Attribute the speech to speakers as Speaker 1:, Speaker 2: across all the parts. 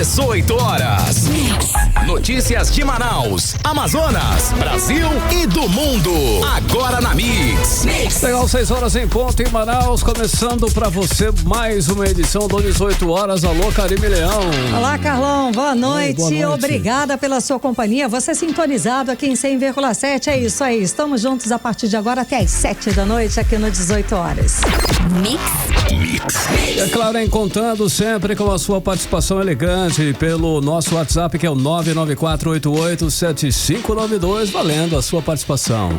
Speaker 1: 18 horas. Notícias de Manaus, Amazonas, Brasil e do mundo. Agora na Mix.
Speaker 2: Legal, 6 horas em ponto em Manaus, começando pra você mais uma edição do 18 horas. Alô, Karime Leão.
Speaker 3: Olá, Carlão, boa noite.
Speaker 2: Boa noite.
Speaker 3: Obrigada pela sua companhia. Você sintonizado aqui em 100,7. É isso aí. Estamos juntos a partir de agora até às 7 da noite aqui no 18 horas.
Speaker 1: Mix.
Speaker 2: E é claro, hein, contando sempre com a sua participação elegante pelo nosso WhatsApp, que é o 994887592, valendo a sua participação.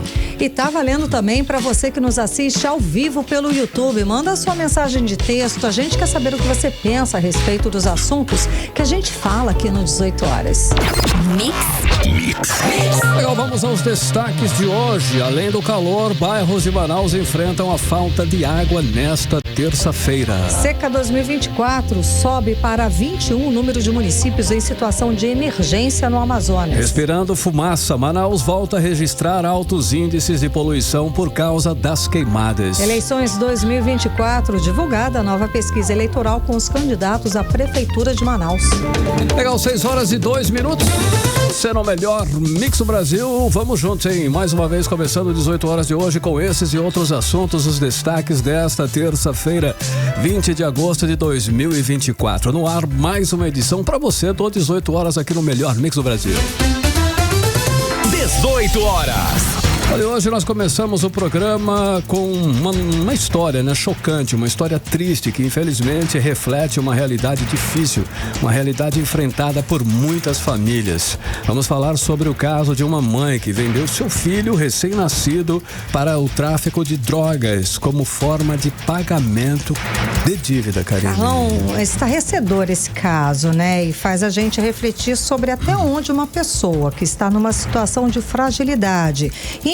Speaker 3: E tá valendo também para você que nos assiste ao vivo pelo YouTube. Manda a sua mensagem de texto. A gente quer saber o que você pensa a respeito dos assuntos que a gente fala aqui no 18 horas.
Speaker 1: Mix.
Speaker 2: Legal, vamos aos destaques de hoje. Além do calor, bairros de Manaus enfrentam a falta de água nesta terça-feira.
Speaker 3: Seca 2024 sobe para 21 o número de municípios em situação de emergência no Amazonas.
Speaker 2: Respirando fumaça, Manaus volta a registrar altos índices de poluição por causa das queimadas.
Speaker 3: Eleições 2024, divulgada a nova pesquisa eleitoral com os candidatos à Prefeitura de Manaus.
Speaker 2: Legal, 6 horas e 2 minutos. Sendo o melhor Mix do Brasil, vamos juntos, hein? Mais uma vez começando 18 horas de hoje com esses e outros assuntos, os destaques desta terça-feira, 20 de agosto de 2024. No ar, mais uma edição para você, tô 18 horas aqui no melhor Mix do Brasil.
Speaker 1: 18 horas.
Speaker 2: Olha, hoje nós começamos o programa com uma história, né, chocante, uma história triste que infelizmente reflete uma realidade difícil, uma realidade enfrentada por muitas famílias. Vamos falar sobre o caso de uma mãe que vendeu seu filho recém-nascido para o tráfico de drogas como forma de pagamento de dívida, Karine.
Speaker 3: Carlão, é estarrecedor esse caso, né? E faz a gente refletir sobre até onde uma pessoa que está numa situação de fragilidade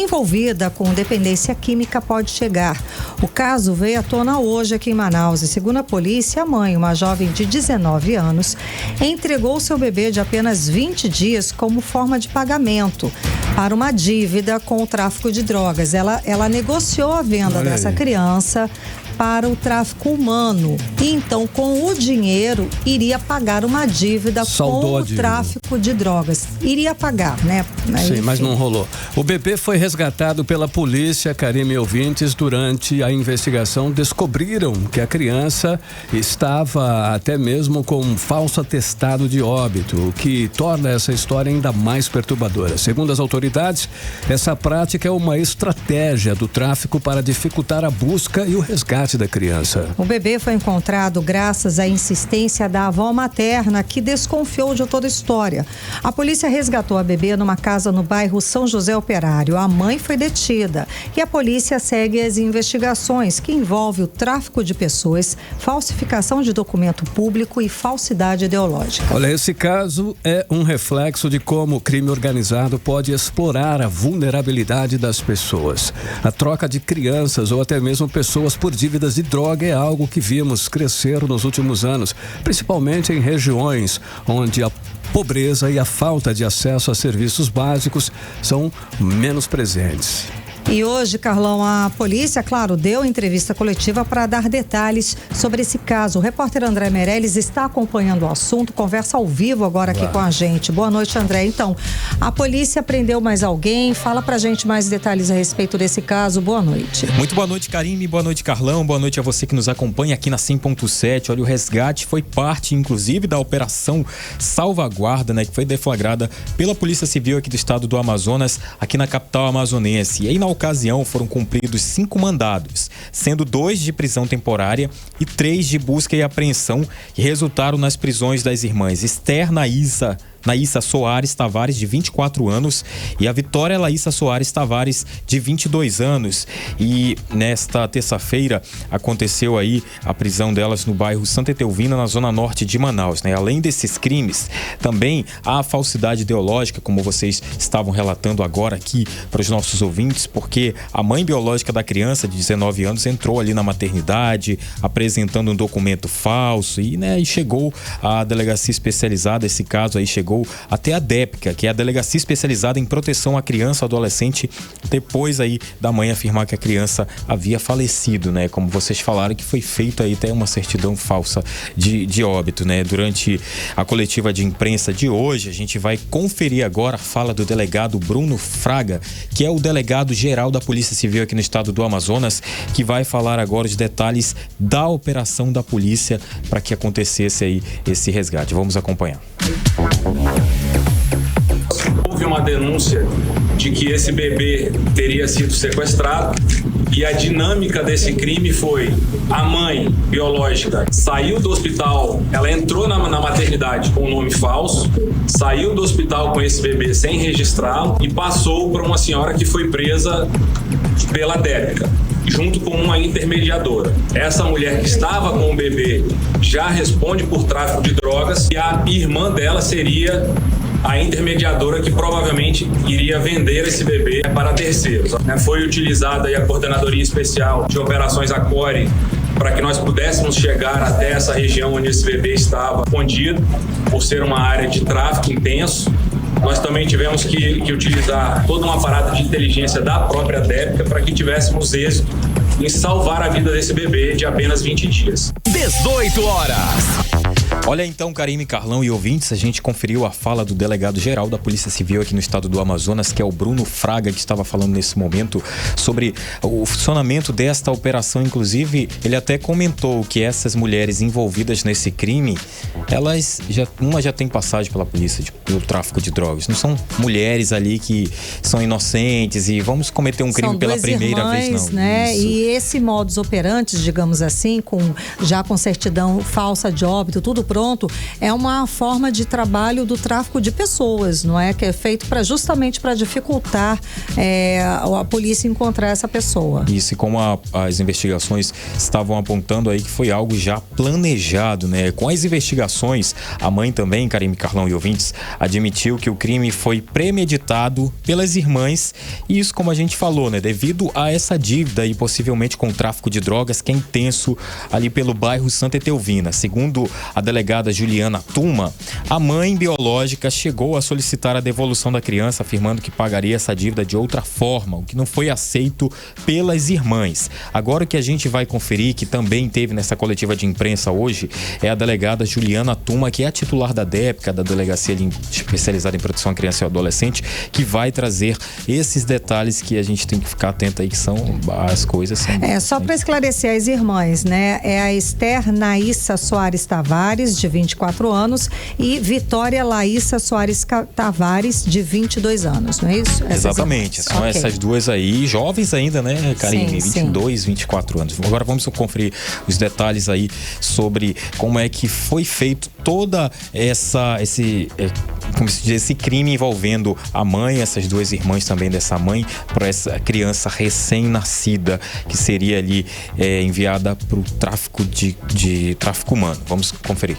Speaker 3: envolvida com dependência química pode chegar. O caso veio à tona hoje aqui em Manaus e, segundo a polícia, a mãe, uma jovem de 19 anos, entregou seu bebê de apenas 20 dias como forma de pagamento para uma dívida com o tráfico de drogas. Ela negociou a venda dessa criança para o tráfico humano. E então, com o dinheiro, iria pagar uma dívida com o tráfico de drogas. Iria pagar, né?
Speaker 2: Sim, mas não rolou. O bebê foi resgatado pela polícia, Karime e ouvintes. Durante a investigação, descobriram que a criança estava até mesmo com um falso atestado de óbito, o que torna essa história ainda mais perturbadora. Segundo as autoridades, essa prática é uma estratégia do tráfico para dificultar a busca e o resgate da criança.
Speaker 3: O bebê foi encontrado graças à insistência da avó materna, que desconfiou de toda a história. A polícia resgatou a bebê numa casa no bairro São José Operário. A mãe foi detida e a polícia segue as investigações que envolvem o tráfico de pessoas, falsificação de documento público e falsidade ideológica.
Speaker 2: Olha, esse caso é um reflexo de como o crime organizado pode explorar a vulnerabilidade das pessoas. A troca de crianças ou até mesmo pessoas por dívidas de droga é algo que vimos crescer nos últimos anos, principalmente em regiões onde a pobreza e a falta de acesso a serviços básicos são menos presentes.
Speaker 3: E hoje, Carlão, a polícia, claro, deu entrevista coletiva para dar detalhes sobre esse caso. O repórter André Meirelles está acompanhando o assunto, conversa ao vivo agora aqui com a gente. Boa noite, André. Então, a polícia prendeu mais alguém? Fala pra gente mais detalhes a respeito desse caso. Boa noite.
Speaker 4: Muito boa noite, Karime. Boa noite, Carlão. Boa noite a você que nos acompanha aqui na 100.7. Olha, o resgate foi parte, inclusive, da Operação Salvaguarda, né, que foi deflagrada pela Polícia Civil aqui do estado do Amazonas, aqui na capital amazonense. E aí, na ocasião, foram cumpridos 5 mandados, sendo 2 de prisão temporária e 3 de busca e apreensão, que resultaram nas prisões das irmãs Esther Naíssa Soares Tavares, de 24 anos, e a Vitória Laíssa Soares Tavares, de 22 anos. E nesta terça-feira aconteceu aí a prisão delas no bairro Santa Etelvina, na zona norte de Manaus, né? Além desses crimes, também há a falsidade ideológica, como vocês estavam relatando agora aqui para os nossos ouvintes, porque a mãe biológica da criança de 19 anos entrou ali na maternidade apresentando um documento falso e chegou à delegacia especializada. Esse caso aí chegou chegou até a DEPCA, que é a Delegacia Especializada em Proteção à Criança e Adolescente, depois aí da mãe afirmar que a criança havia falecido, né? Como vocês falaram, que foi feita aí até uma certidão falsa de óbito, né? Durante a coletiva de imprensa de hoje, a gente vai conferir agora a fala do delegado Bruno Fraga, que é o delegado geral da Polícia Civil aqui no estado do Amazonas, que vai falar agora os detalhes da operação da polícia para que acontecesse aí esse resgate. Vamos acompanhar.
Speaker 5: Houve uma denúncia de que esse bebê teria sido sequestrado e a dinâmica desse crime foi: a mãe biológica saiu do hospital, ela entrou na maternidade com um nome falso, saiu do hospital com esse bebê sem registrá-lo e passou para uma senhora que foi presa pela DEPCA, junto com uma intermediadora. Essa mulher que estava com o bebê já responde por tráfico de drogas e a irmã dela seria a intermediadora que provavelmente iria vender esse bebê para terceiros. Foi utilizada a Coordenadoria Especial de Operações ACORE para que nós pudéssemos chegar até essa região onde esse bebê estava escondido, por ser uma área de tráfico intenso. Nós também tivemos que utilizar todo um aparato de inteligência da própria DEPCA para que tivéssemos êxito em salvar a vida desse bebê de apenas 20 dias.
Speaker 1: 18 horas.
Speaker 4: Olha então, Karime, Carlão e ouvintes, a gente conferiu a fala do delegado-geral da Polícia Civil aqui no estado do Amazonas, que é o Bruno Fraga, que estava falando nesse momento sobre o funcionamento desta operação. Inclusive, ele até comentou que essas mulheres envolvidas nesse crime, uma já tem passagem pela polícia pelo tráfico de drogas. Não são mulheres ali que são inocentes e vamos cometer um crime pela primeira vez, não.
Speaker 3: Né? E esse modus operandi, digamos assim, já com certidão falsa de óbito, tudo pronto, é uma forma de trabalho do tráfico de pessoas, não é? Que é feito justamente para dificultar a polícia encontrar essa pessoa.
Speaker 4: Isso, e como as investigações estavam apontando aí que foi algo já planejado, né? Com as investigações, a mãe também, Karime, Carlão e ouvintes, admitiu que o crime foi premeditado pelas irmãs, e isso, como a gente falou, né? Devido a essa dívida e possivelmente com o tráfico de drogas que é intenso ali pelo bairro Santa Etelvina. Segundo a delegada Juliana Tuma, a mãe biológica chegou a solicitar a devolução da criança, afirmando que pagaria essa dívida de outra forma, o que não foi aceito pelas irmãs. Agora o que a gente vai conferir, que também teve nessa coletiva de imprensa hoje, é a delegada Juliana Tuma, que é a titular da DEPCA, da Delegacia Especializada em Proteção à Criança e ao Adolescente, que vai trazer esses detalhes que a gente tem que ficar atento aí, que são as coisas.
Speaker 3: Só para esclarecer as irmãs, né? É a Esther Naíssa Soares Tavares, de 24 anos, e Vitória Laíssa Soares Tavares, de 22 anos, não é isso?
Speaker 4: Exatamente, são essas duas aí, jovens ainda, né, Karime? 22, 24 anos. Agora vamos conferir os detalhes aí sobre como é que foi feito toda esse crime envolvendo a mãe, essas duas irmãs também dessa mãe, para essa criança recém-nascida que seria ali enviada para o tráfico de tráfico humano. Vamos conferir.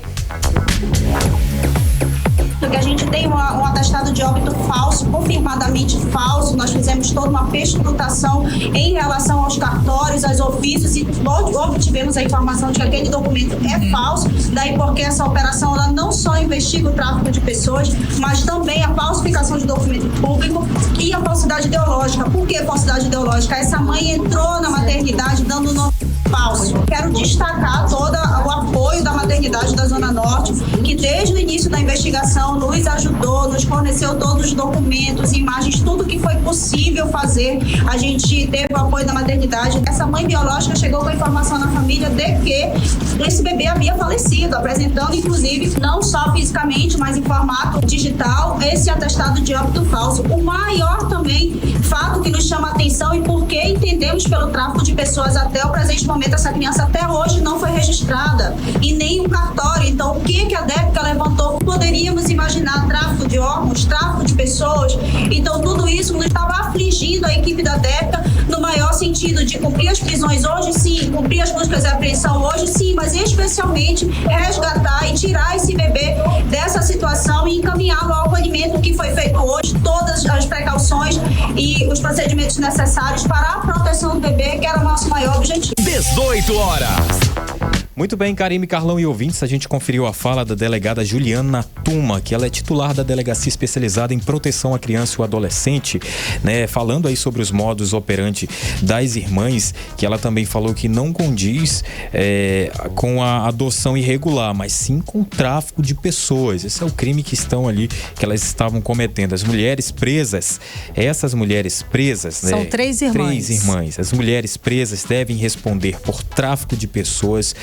Speaker 6: Porque a gente tem um atestado de óbito falso, confirmadamente falso. Nós fizemos toda uma perscrutação em relação aos cartórios, aos ofícios, e obtivemos a informação de que aquele documento é falso. Daí porque essa operação ela não só investiga o tráfico de pessoas, mas também a falsificação de documento público e a falsidade ideológica. Por que falsidade ideológica? Essa mãe entrou na maternidade dando nome falso. Quero destacar todo o apoio da maternidade da Zona Norte, que desde o início da investigação nos ajudou, nos forneceu todos os documentos, imagens, tudo que foi possível fazer. A gente teve o apoio da maternidade. Essa mãe biológica chegou com a informação na família de que esse bebê havia falecido, apresentando inclusive não só fisicamente, mas em formato digital, esse atestado de óbito falso. O maior também fato que nos chama a atenção e por que entendemos pelo tráfico de pessoas até o presente momento, essa criança até hoje não foi registrada e nem um cartório. Então, o que a DEPCA levantou? Poderíamos imaginar tráfico de órgãos, tráfico de pessoas. Então, tudo isso nos estava afligindo a equipe da DEPCA no maior sentido de cumprir as prisões hoje, sim, cumprir as buscas e apreensão hoje, sim, mas especialmente resgatar e tirar esse bebê dessa situação e encaminhá-lo ao acolhimento que foi feito hoje, todas as precauções e os procedimentos necessários para a proteção do bebê, que era o nosso maior objetivo.
Speaker 1: 18 horas.
Speaker 4: Muito bem, Karime, Carlão e ouvintes, a gente conferiu a fala da delegada Juliana Tuma, que ela é titular da Delegacia Especializada em Proteção à Criança e ao Adolescente, né? Falando aí sobre os modus operandi das irmãs, que ela também falou que não condiz com a adoção irregular, mas sim com o tráfico de pessoas. Esse é o crime que elas estavam cometendo. As mulheres presas, essas mulheres presas,
Speaker 3: são 3 irmãs.
Speaker 4: 3 irmãs. As mulheres presas devem responder por tráfico de pessoas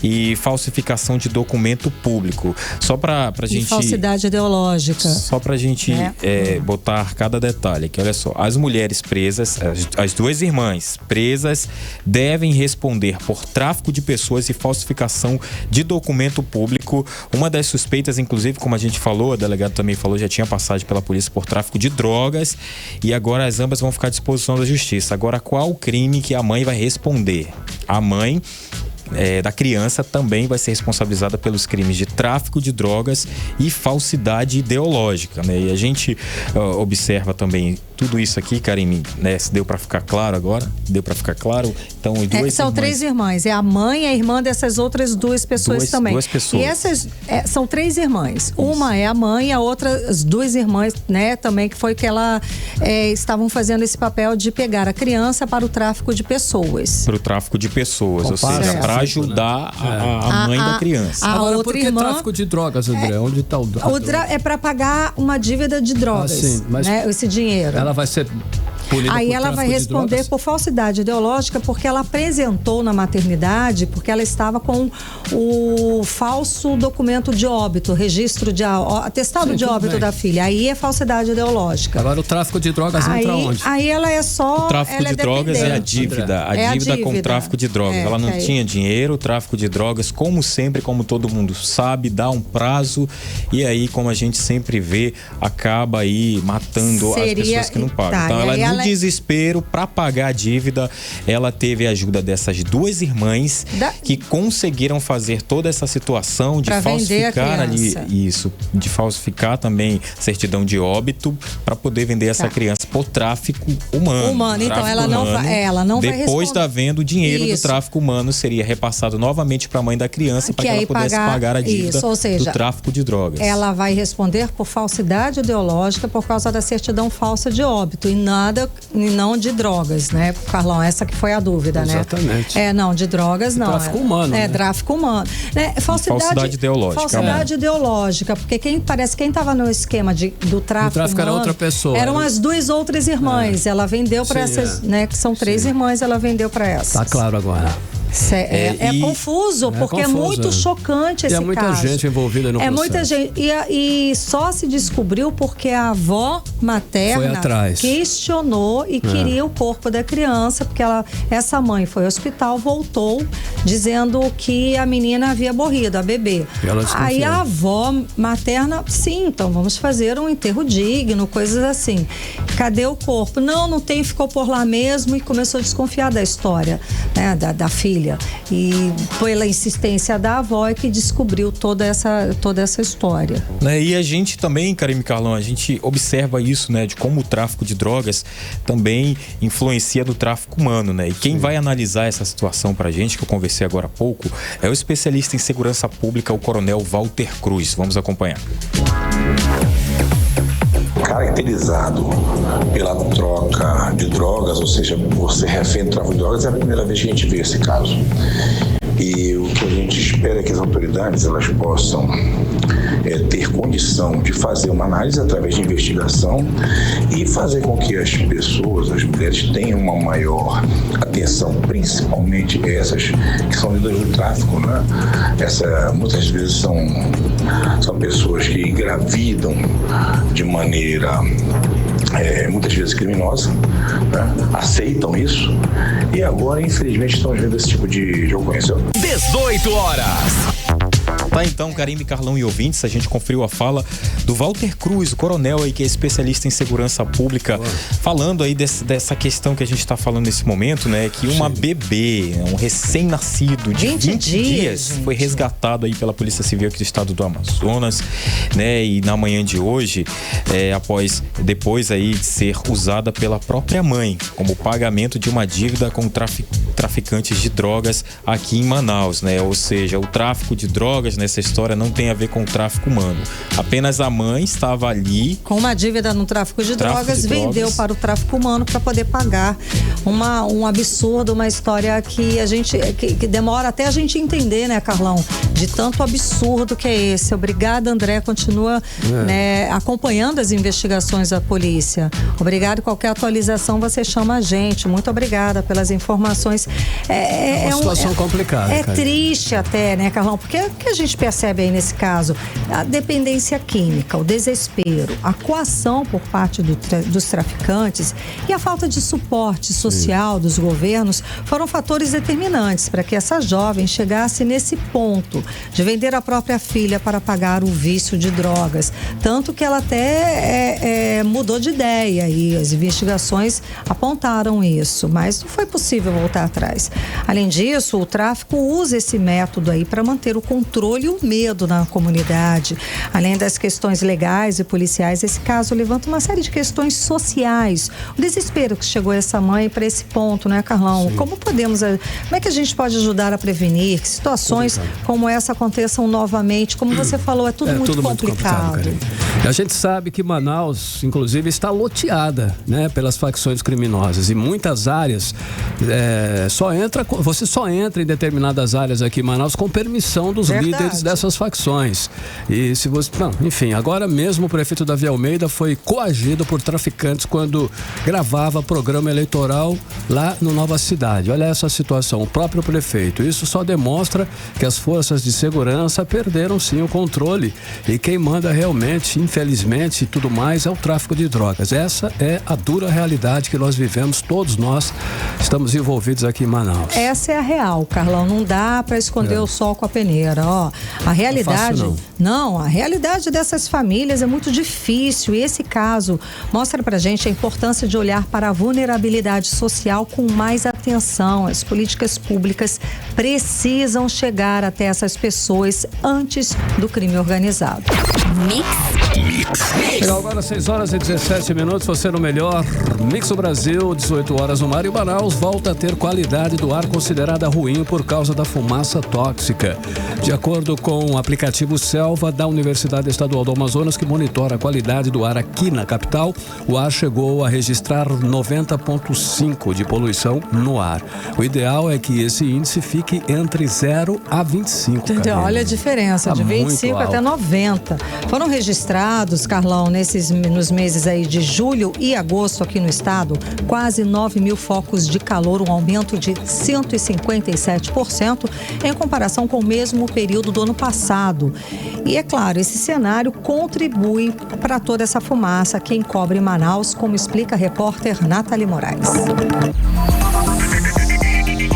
Speaker 4: e falsificação de documento público. Só pra gente...
Speaker 3: falsidade ideológica.
Speaker 4: Só pra gente botar cada detalhe aqui, olha só. As mulheres presas, as 2 irmãs presas, devem responder por tráfico de pessoas e falsificação de documento público. Uma das suspeitas, inclusive, como a gente falou, a delegada também falou, já tinha passagem pela polícia por tráfico de drogas, e agora as ambas vão ficar à disposição da justiça. Agora, qual o crime que a mãe vai responder? A mãe da criança também vai ser responsabilizada pelos crimes de tráfico de drogas e falsidade ideológica, né? E a gente observa também tudo isso aqui, Karime, né? Se deu para ficar claro agora? Deu para ficar claro? Então,
Speaker 3: são 3 irmãs. É a mãe e a irmã dessas outras 2 pessoas também.
Speaker 4: 2 pessoas.
Speaker 3: E essas são 3 irmãs. Isso. Uma é a mãe e a outra, as 2 irmãs, né? Também que foi que ela estavam fazendo esse papel de pegar a criança para o tráfico de pessoas.
Speaker 4: Para o tráfico de pessoas, ou seja, para ajudar a mãe da criança.
Speaker 2: Agora, por que tráfico de drogas, André? Onde está o
Speaker 3: é para pagar uma dívida de drogas,
Speaker 2: sim, mas
Speaker 3: né? Esse dinheiro.
Speaker 2: Ela vai ser punida
Speaker 3: aí
Speaker 2: por
Speaker 3: ela vai responder por falsidade ideológica, porque ela apresentou na maternidade, porque ela estava com o falso documento de óbito, registro de atestado de óbito da filha. Aí é falsidade ideológica.
Speaker 2: Agora o tráfico de drogas entra onde?
Speaker 3: Aí ela é só...
Speaker 4: O tráfico de drogas é a dívida. A dívida com o tráfico de drogas. Ela não tinha dinheiro, o tráfico de drogas, como sempre, como todo mundo sabe, dá um prazo, e aí, como a gente sempre vê, acaba aí matando as pessoas que não pagam. Então ela no desespero para pagar a dívida, ela teve a ajuda dessas 2 irmãs que conseguiram fazer toda essa situação de falsificar ali de falsificar também certidão de óbito para poder vender essa criança por tráfico humano.
Speaker 3: Então ela não vai
Speaker 4: depois da venda, o dinheiro do tráfico humano seria repassado novamente para a mãe da criança para que ela pudesse pagar a dívida do tráfico de drogas.
Speaker 3: Ela vai responder por falsidade ideológica por causa da certidão falsa de óbito e não de drogas, né, Carlão? Essa que foi a dúvida,
Speaker 2: Exatamente.
Speaker 3: né? Não, de drogas não.
Speaker 2: Tráfico humano.
Speaker 3: Tráfico humano.
Speaker 4: Falsidade ideológica.
Speaker 3: Falsidade ideológica, porque quem estava no esquema do tráfico humano,
Speaker 2: era outra pessoa.
Speaker 3: Eram as 2 outras irmãs. Ela vendeu para essas, né, que são 3 irmãs, ela vendeu para essas.
Speaker 2: Tá claro agora.
Speaker 3: É confuso, porque é muito chocante esse caso.
Speaker 2: E muita gente envolvida no processo.
Speaker 3: Muita gente. E só se descobriu porque a avó materna questionou e queria o corpo da criança, porque essa mãe foi ao hospital, voltou dizendo que a menina havia morrido, a bebê. Aí a avó materna, sim, então vamos fazer um enterro digno, coisas assim. Cadê o corpo? Não tem, ficou por lá mesmo, e começou a desconfiar da história, né, da filha. E pela insistência da avó é que descobriu toda essa história.
Speaker 4: E a gente também, Karime, Carlão, a gente observa isso, né, de como o tráfico de drogas também influencia no tráfico humano, né? E quem vai analisar essa situação pra gente, que eu conversei agora há pouco, é o especialista em segurança pública, o coronel Walter Cruz. Vamos acompanhar.
Speaker 7: Caracterizado pela troca de drogas, ou seja, por ser refém do tráfico de drogas, é a primeira vez que a gente vê esse caso. E o que a gente espera é que as autoridades elas possam ter condição de fazer uma análise através de investigação e fazer com que as pessoas, as mulheres, tenham uma maior atenção, principalmente essas que são líderes do tráfico, né? Muitas vezes são pessoas que engravidam de maneira muitas vezes criminosa, né? Aceitam isso e agora, infelizmente, estamos vendo esse tipo de ocorrência.
Speaker 1: 18 horas.
Speaker 4: Tá então, Karime, Carlão e ouvintes, a gente conferiu a fala do Walter Cruz, o coronel aí que é especialista em segurança pública, falando aí dessa questão que a gente está falando nesse momento, né? Que uma bebê, um recém-nascido de 20 dias foi resgatado aí pela Polícia Civil aqui do estado do Amazonas, né? E na manhã de hoje, depois aí de ser usada pela própria mãe como pagamento de uma dívida com traficantes de drogas aqui em Manaus, né? Ou seja, o tráfico de drogas nessa história não tem a ver com o tráfico humano. Apenas a mãe estava ali
Speaker 3: com uma dívida no tráfico de drogas, vendeu para o tráfico humano para poder pagar um absurdo, uma história que a gente que demora até a gente entender, né, Carlão? De tanto absurdo que é esse. Obrigada, André, continua né, acompanhando as investigações da polícia. Obrigado, qualquer atualização você chama a gente. Muito obrigada pelas informações.
Speaker 2: É uma situação complicada.
Speaker 3: É triste até, né, Carlão? Porque o que a gente percebe aí nesse caso? A dependência química, o desespero, a coação por parte dos traficantes e a falta de suporte social dos governos foram fatores determinantes para que essa jovem chegasse nesse ponto de vender a própria filha para pagar o vício de drogas. Tanto que ela até mudou de ideia e as investigações apontaram isso, mas não foi possível voltar atrás. Além disso, o tráfico usa esse método aí para manter o controle e o medo na comunidade. Além das questões legais e policiais, esse caso levanta uma série de questões sociais. O desespero que chegou essa mãe para esse ponto, né, Carlão? Sim. Como é que a gente pode ajudar a prevenir que situações como essa aconteçam novamente? Como você falou, é tudo muito complicado.
Speaker 2: A gente sabe que Manaus, inclusive, está loteada, né, pelas facções criminosas e muitas áreas você só entra em determinadas áreas aqui em Manaus com permissão dos líderes dessas facções. E se você, enfim, agora mesmo o prefeito Davi Almeida foi coagido por traficantes quando gravava programa eleitoral lá no Nova Cidade. Olha essa situação, o próprio prefeito. Isso só demonstra que as forças de segurança perderam sim o controle e quem manda realmente, infelizmente e tudo mais, é o tráfico de drogas. Essa é a dura realidade que nós vivemos, todos nós estamos envolvidos aqui em Manaus.
Speaker 3: Essa é a real, Carlão, não dá para esconder o sol com a peneira, ó. A realidade, a realidade dessas famílias é muito difícil e esse caso mostra pra gente a importância de olhar para a vulnerabilidade social com mais atenção. As políticas públicas precisam chegar até essas pessoas antes do crime organizado.
Speaker 2: Agora 6h17, você no melhor Mix do Brasil, 18 horas no mar e Manaus volta a ter qualidade do ar considerada ruim por causa da fumaça tóxica. De acordo com o aplicativo Selva da Universidade Estadual do Amazonas, que monitora a qualidade do ar aqui na capital, o ar chegou a registrar 90,5 de poluição no ar. O ideal é que esse índice fique entre 0 a 25.
Speaker 3: Então, olha a diferença, de 25 até 90. Foram registrados, Carlão, nos meses aí de julho e agosto aqui no estado, quase 9 mil focos de calor, um aumento de 157% em comparação com o mesmo período do ano passado. E é claro, esse cenário contribui para toda essa fumaça que encobre Manaus, como explica a repórter Nathalie Moraes.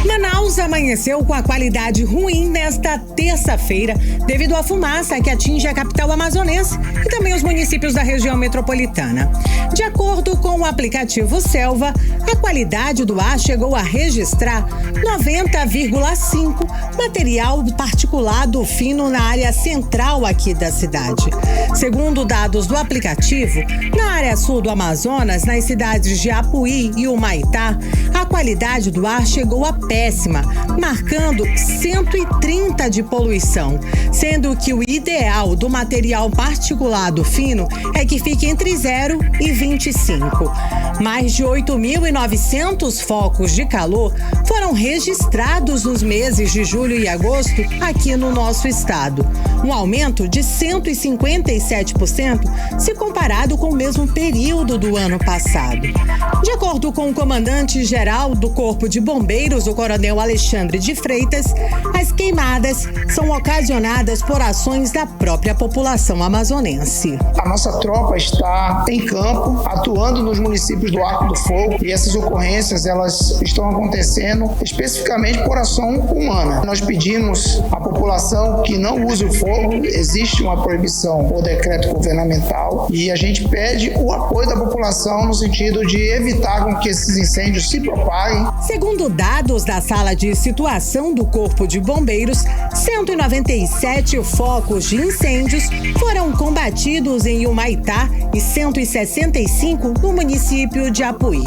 Speaker 8: Manaus amanheceu com a qualidade ruim nesta terça-feira devido à fumaça que atinge a capital amazonense e também os municípios da região metropolitana. De acordo com o aplicativo Selva, a qualidade do ar chegou a registrar 90,5 material particulado fino na área central aqui da cidade. Segundo dados do aplicativo, na área sul do Amazonas, nas cidades de Apuí e Humaitá, a qualidade do ar chegou a péssima, marcando 130 de poluição, sendo que o ideal do material particulado fino é que fique entre 0 e 25. Mais de 8.900 focos de calor foram registrados nos meses de julho e agosto aqui no nosso estado, um aumento de 157% se comparado com o mesmo período do ano passado. De acordo com o comandante-geral do Corpo de Bombeiros, o coronel Alexandre de Freitas, as queimadas são ocasionadas por ações da própria população amazonense.
Speaker 9: A nossa tropa está em campo, atuando nos municípios do Arco do Fogo, e essas ocorrências elas estão acontecendo especificamente por ação humana. Nós pedimos à população que não use o fogo, existe uma proibição por decreto governamental e a gente pede o apoio da população no sentido de evitar com que esses incêndios se propaguem.
Speaker 8: Segundo dados da Sala de Situação do Corpo de Bombeiros, 197 focos de incêndios foram combatidos em Humaitá e 165 no município de Apuí.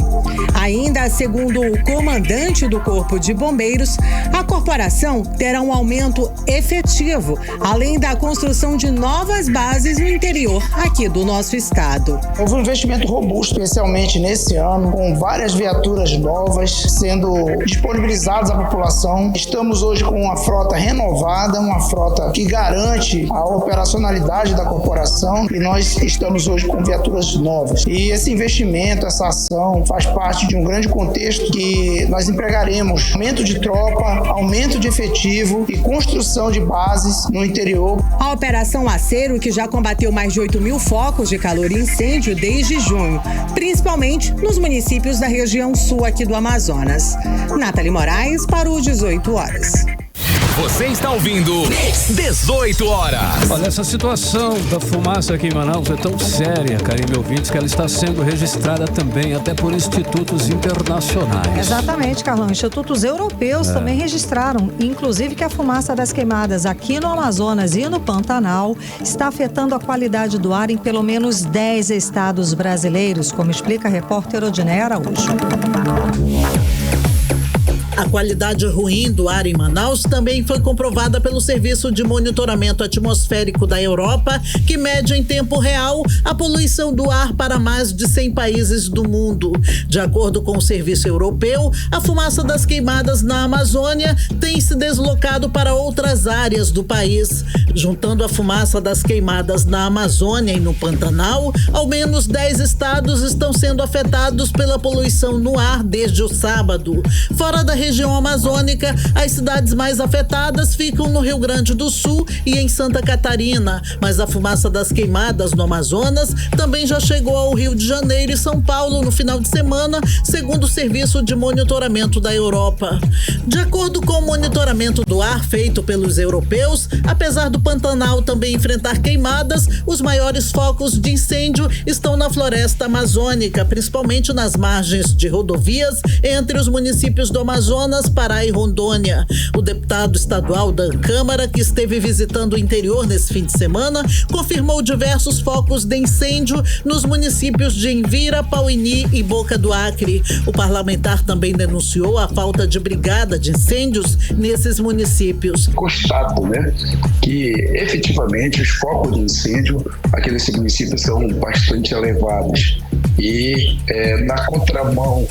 Speaker 8: Ainda segundo o comandante do Corpo de Bombeiros, a corporação terá um aumento efetivo, além da construção de novas bases no interior aqui do nosso estado.
Speaker 9: Houve um investimento robusto, especialmente nesse ano, com várias viaturas novas sendo disponibilizadas à população. Estamos hoje com uma frota renovada, uma frota que garante a operacionalidade da corporação, e nós estamos hoje com viaturas novas. E esse investimento, essa ação faz parte de um grande contexto que nós empregaremos aumento de tropa, aumento de efetivo e construção de bases no interior.
Speaker 8: A Operação Aceiro, que já combateu mais de 8.000 focos de calor e incêndio desde junho, principalmente nos municípios da região sul aqui do Amazonas. Nathalie Moraes para o 18 horas.
Speaker 1: Você está ouvindo 18 horas.
Speaker 2: Olha, essa situação da fumaça aqui em Manaus é tão séria, carinho ouvintes, que ela está sendo registrada também até por institutos internacionais.
Speaker 3: Exatamente, Carlão. Institutos europeus também registraram, inclusive, que a fumaça das queimadas aqui no Amazonas e no Pantanal está afetando a qualidade do ar em pelo menos 10 estados brasileiros, como explica a repórter Odiné Araújo.
Speaker 10: A qualidade ruim do ar em Manaus também foi comprovada pelo Serviço de Monitoramento Atmosférico da Europa, que mede em tempo real a poluição do ar para mais de 100 países do mundo. De acordo com o Serviço Europeu, a fumaça das queimadas na Amazônia tem se deslocado para outras áreas do país. Juntando a fumaça das queimadas na Amazônia e no Pantanal, ao menos 10 estados estão sendo afetados pela poluição no ar desde o sábado. Fora da região amazônica, as cidades mais afetadas ficam no Rio Grande do Sul e em Santa Catarina, mas a fumaça das queimadas no Amazonas também já chegou ao Rio de Janeiro e São Paulo no final de semana, segundo o Serviço de Monitoramento da Europa. De acordo com o monitoramento do ar feito pelos europeus, apesar do Pantanal também enfrentar queimadas, os maiores focos de incêndio estão na floresta amazônica, principalmente nas margens de rodovias entre os municípios do Amazonas, Pará e Rondônia. O deputado estadual da Câmara, que esteve visitando o interior nesse fim de semana, confirmou diversos focos de incêndio nos municípios de Envira, Pauini e Boca do Acre. O parlamentar também denunciou a falta de brigada de incêndios nesses municípios.
Speaker 7: Constato, que efetivamente os focos de incêndio aqui nesse município são bastante elevados e na contramão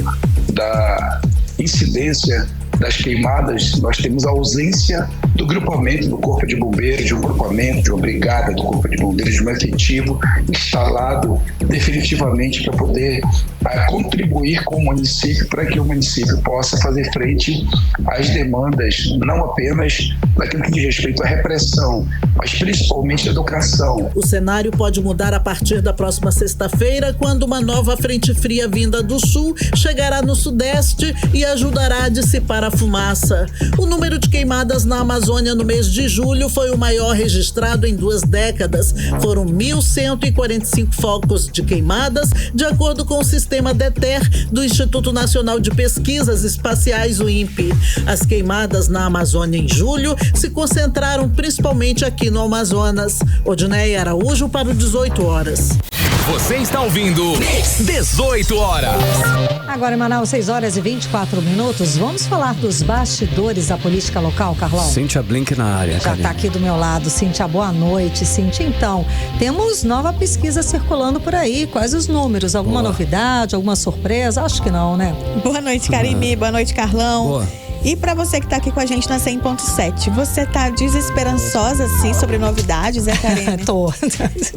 Speaker 7: da incidência das queimadas, nós temos a ausência do grupamento do Corpo de Bombeiros, de um grupamento, de uma brigada do Corpo de Bombeiros, de um efetivo instalado definitivamente para poder contribuir com o município, para que o município possa fazer frente às demandas, não apenas naquilo que diz respeito à repressão, mas principalmente à educação.
Speaker 10: O cenário pode mudar a partir da próxima sexta-feira, quando uma nova frente fria vinda do sul chegará no sudeste e ajudará a dissipar a fumaça. O número de queimadas na Amazônia no mês de julho foi o maior registrado em 2 décadas. Foram 1.145 focos de queimadas, de acordo com o sistema DETER do Instituto Nacional de Pesquisas Espaciais, o INPE. As queimadas na Amazônia em julho se concentraram principalmente aqui no Amazonas. Odiné Araújo para o 18 horas.
Speaker 1: Você está ouvindo 18 horas.
Speaker 3: Agora em Manaus, 6 horas e 24 minutos. Vamos falar dos bastidores da política local, Carlão?
Speaker 2: Cíntia Blink na área.
Speaker 3: Já está aqui do meu lado. Cíntia, boa noite. Cíntia, então, temos nova pesquisa circulando por aí. Quais os números? Alguma novidade, alguma surpresa? Acho que não, né?
Speaker 11: Boa noite, Karine. Boa noite, Carlão.
Speaker 2: Boa.
Speaker 11: E para você que tá aqui com a gente na 100.7, você tá desesperançosa, assim, sobre novidades, Karine?
Speaker 3: Tô.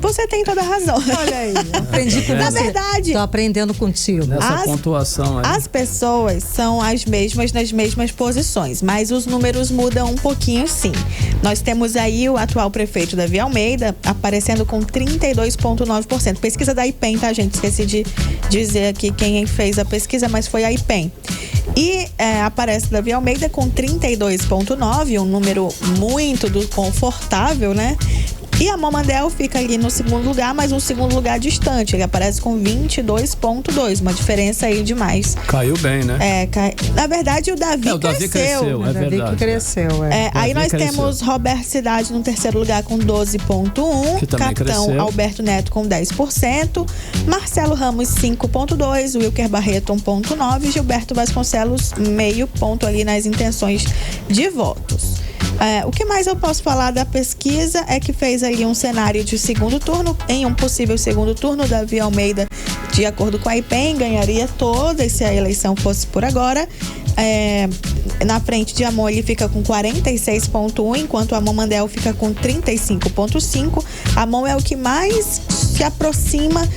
Speaker 11: Você tem toda a razão.
Speaker 3: Olha aí, aprendi com
Speaker 11: Na
Speaker 3: você.
Speaker 11: verdade...
Speaker 3: Tô aprendendo contigo.
Speaker 2: Nessa pontuação aí.
Speaker 11: As pessoas são as mesmas nas mesmas posições, mas os números mudam um pouquinho, sim. Nós temos aí o atual prefeito Davi Almeida aparecendo com 32,9%. Pesquisa da IPEM, tá, gente? Esqueci de dizer aqui quem fez a pesquisa, mas foi a IPEM. E aparece Davi Almeida com 32,9%, um número muito confortável, né? E a Momandel fica ali no segundo lugar, mas um segundo lugar distante. Ele aparece com 22,2%, uma diferença aí demais.
Speaker 2: Caiu bem, né?
Speaker 11: Na verdade, o Davi cresceu.
Speaker 2: O Davi cresceu, é verdade.
Speaker 3: Davi que cresceu,
Speaker 11: aí nós temos Roberto Cidade no terceiro lugar com 12,1%, Capitão
Speaker 2: cresceu.
Speaker 11: Alberto Neto com 10%, Marcelo Ramos 5,2%, Wilker Barreto 1,9% e Gilberto Vasconcelos meio ponto ali nas intenções de votos. O que mais eu posso falar da pesquisa é que fez ali um cenário de segundo turno. Em um possível segundo turno, Davi Almeida, de acordo com a IPEM, ganharia toda se a eleição fosse por agora. Na frente de Amon ele fica com 46,1%, enquanto a Momandel fica com 35,5%. Amon é o que mais se aproxima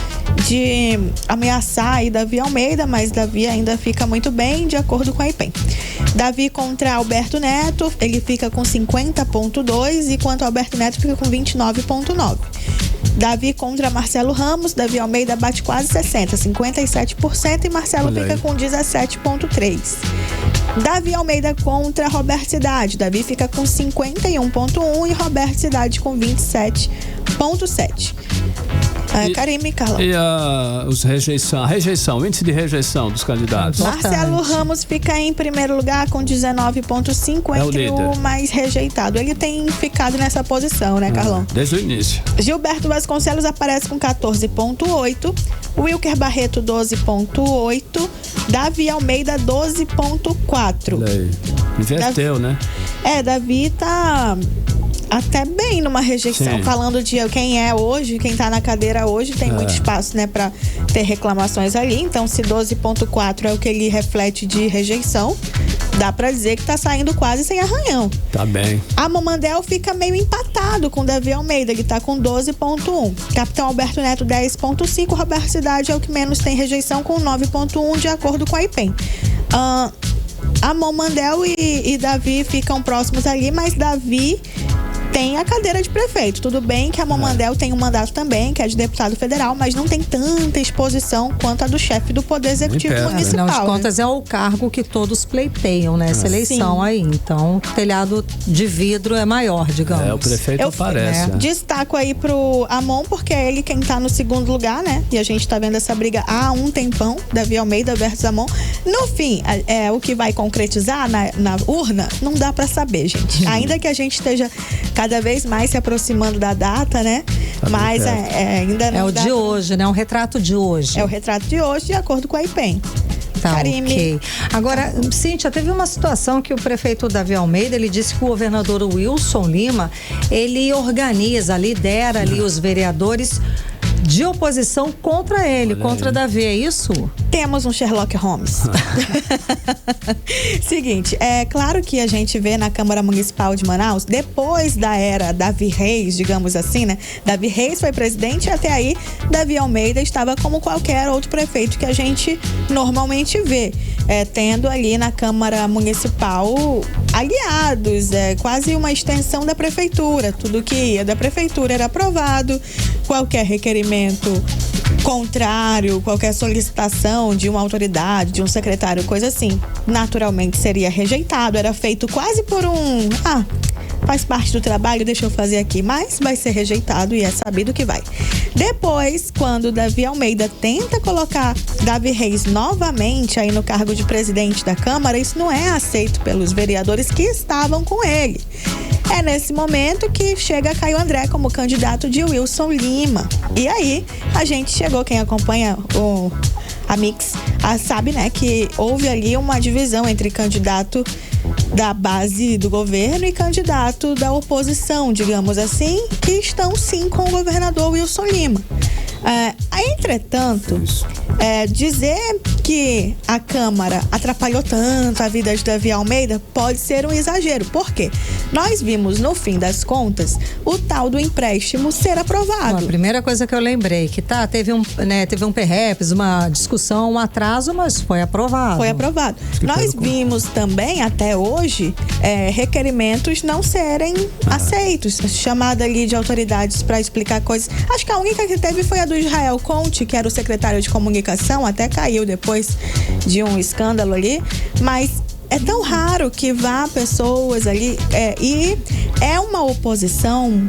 Speaker 11: de ameaçar aí Davi Almeida, mas Davi ainda fica muito bem, de acordo com a IPEM. Davi contra Alberto Neto, ele fica com 50,2%, enquanto Alberto Neto fica com 29,9%. Davi contra Marcelo Ramos, Davi Almeida bate quase 60%, 57%, e Marcelo fica com 17,3%. Davi Almeida contra Roberto Cidade, Davi fica com 51,1% e Roberto Cidade com 27,7%. Karine, Carla.
Speaker 2: E a rejeição, o índice de rejeição dos candidatos?
Speaker 11: Marcelo Ramos fica em primeiro lugar com 19,5% entre o mais rejeitado. Ele tem ficado nessa posição, né, Carlão?
Speaker 2: Desde o início.
Speaker 11: Gilberto Vasconcelos aparece com 14,8%, Wilker Barreto 12,8%, Davi Almeida 12,4%.
Speaker 2: Inverteu, né?
Speaker 11: Davi tá até bem numa rejeição.
Speaker 2: Sim.
Speaker 11: Falando de quem é hoje, quem tá na cadeira hoje, tem muito espaço, né, pra ter reclamações ali. Então, se 12,4 é o que ele reflete de rejeição, dá pra dizer que tá saindo quase sem arranhão.
Speaker 2: Tá bem.
Speaker 11: A Momandel fica meio empatado com o Davi Almeida, ele tá com 12,1. Capitão Alberto Neto 10,5. Roberto Cidade é o que menos tem rejeição com 9,1, de acordo com a IPEM. A Momandel e Davi ficam próximos ali, mas Davi tem a cadeira de prefeito. Tudo bem que a Momandel tem um mandato também, que é de deputado federal, mas não tem tanta exposição quanto a do chefe do Poder Executivo Municipal.
Speaker 3: Afinal de contas, é o cargo que todos pleiteiam nessa eleição aí. Então, o telhado de vidro é maior, digamos.
Speaker 2: O prefeito aparece.
Speaker 11: Destaco aí pro Amon, porque é ele quem tá no segundo lugar, né? E a gente tá vendo essa briga há um tempão, Davi Almeida versus Amon. No fim, o que vai concretizar na urna, não dá pra saber, gente. Ainda que a gente esteja cada vez mais se aproximando da data, né? Mas ainda não
Speaker 3: é o de hoje, né? Um retrato de hoje.
Speaker 11: É o retrato de hoje, de acordo com a IPEM.
Speaker 3: Tá, ok. Agora, Cíntia, teve uma situação que o prefeito Davi Almeida, ele disse que o governador Wilson Lima, ele organiza, lidera ali os vereadores de oposição contra ele, contra Davi, é isso?
Speaker 11: Temos um Sherlock Holmes. Seguinte, é claro que a gente vê na Câmara Municipal de Manaus, depois da era Davi Reis, digamos assim, né? Davi Reis foi presidente e até aí Davi Almeida estava como qualquer outro prefeito que a gente normalmente vê, tendo ali na Câmara Municipal aliados, quase uma extensão da prefeitura. Tudo que ia da prefeitura era aprovado, qualquer requerimento contrário, qualquer solicitação de uma autoridade, de um secretário, coisa assim, naturalmente seria rejeitado. Era feito quase por faz parte do trabalho, deixa eu fazer aqui, mas vai ser rejeitado e é sabido que vai. Depois, quando Davi Almeida tenta colocar Davi Reis novamente aí no cargo de presidente da Câmara, isso não é aceito pelos vereadores que estavam com ele. É nesse momento que chega Caio André como candidato de Wilson Lima. E aí, a gente chegou, quem acompanha a Mix, sabe, né, que houve ali uma divisão entre candidato da base do governo e candidato da oposição, digamos assim, que estão sim com o governador Wilson Lima. Entretanto, dizer que a Câmara atrapalhou tanto a vida de Davi Almeida, pode ser um exagero. Por quê? Nós vimos, no fim das contas, o tal do empréstimo ser aprovado.
Speaker 3: Bom, a primeira coisa que eu lembrei, que teve um perrepes, uma discussão, um atraso, mas foi aprovado.
Speaker 11: Foi aprovado. Nós vimos também, até hoje, requerimentos não serem aceitos. Chamada ali de autoridades para explicar coisas. Acho que a única que teve foi a do Israel Conte, que era o secretário de comunicação, até caiu depois de um escândalo ali, mas é tão raro que vá pessoas ali, e é uma oposição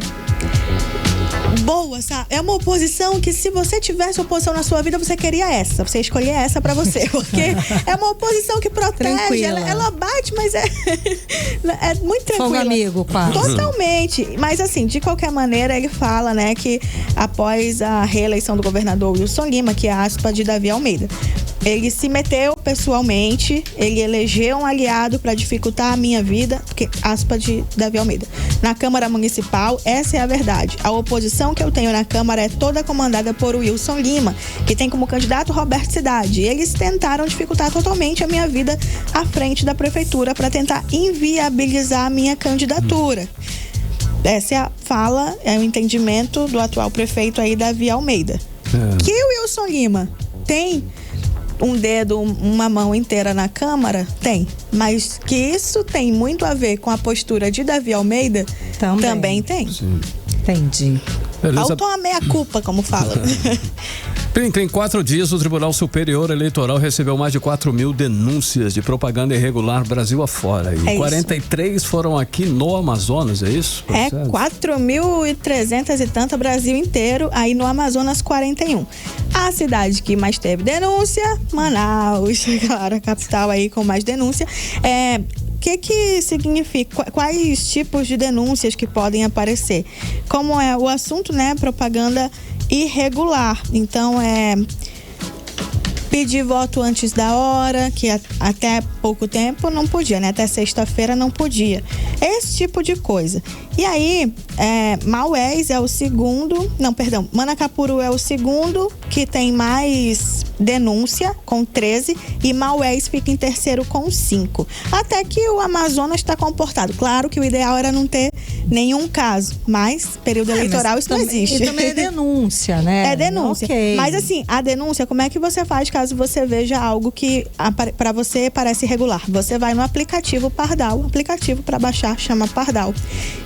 Speaker 11: boa, sabe? É uma oposição que, se você tivesse oposição na sua vida, você queria essa. Você escolhia essa pra você. Porque é uma oposição que protege. Ela bate, mas é muito tranquila.
Speaker 3: Foi um amigo, quase.
Speaker 11: Totalmente. Mas, assim, de qualquer maneira, ele fala, né, que após a reeleição do governador Wilson Lima, que é aspa de Davi Almeida, ele se meteu pessoalmente, ele elegeu um aliado para dificultar a minha vida, porque, aspa de Davi Almeida, na Câmara Municipal, essa é a verdade. A oposição que eu tenho na Câmara é toda comandada por Wilson Lima, que tem como candidato Roberto Cidade. Eles tentaram dificultar totalmente a minha vida à frente da prefeitura para tentar inviabilizar a minha candidatura. Essa é a fala, é o entendimento do atual prefeito aí, Davi Almeida. Que o Wilson Lima tem um dedo, uma mão inteira na Câmara? Tem. Mas que isso tem muito a ver com a postura de Davi Almeida? Também tem.
Speaker 2: Sim.
Speaker 3: Entendi.
Speaker 11: Auto meia-culpa, como fala.
Speaker 2: Em 4 dias, o Tribunal Superior Eleitoral recebeu mais de 4.000 denúncias de propaganda irregular Brasil afora. E 43 foram aqui no Amazonas, é isso?
Speaker 11: 4.300 e tanto Brasil inteiro, aí no Amazonas 41. A cidade que mais teve denúncia, Manaus, claro, a capital aí com mais denúncia. O que significa? Quais tipos de denúncias que podem aparecer? Como é o assunto, né? Propaganda irregular. Então, pedir voto antes da hora, que até pouco tempo não podia, né? Até sexta-feira não podia. Esse tipo de coisa. E aí, Maués é o segundo, Manacapuru é o segundo que tem mais denúncia, com 13, e Maués fica em terceiro com 5. Até que o Amazonas está comportado. Claro que o ideal era não ter nenhum caso, mas período eleitoral isso não existe.
Speaker 3: E também é denúncia, né?
Speaker 11: É denúncia.
Speaker 3: Okay.
Speaker 11: Mas assim, a denúncia, como é que você faz caso você veja algo que para você parece irregular? Você vai no aplicativo Pardal, o aplicativo para baixar chama Pardal.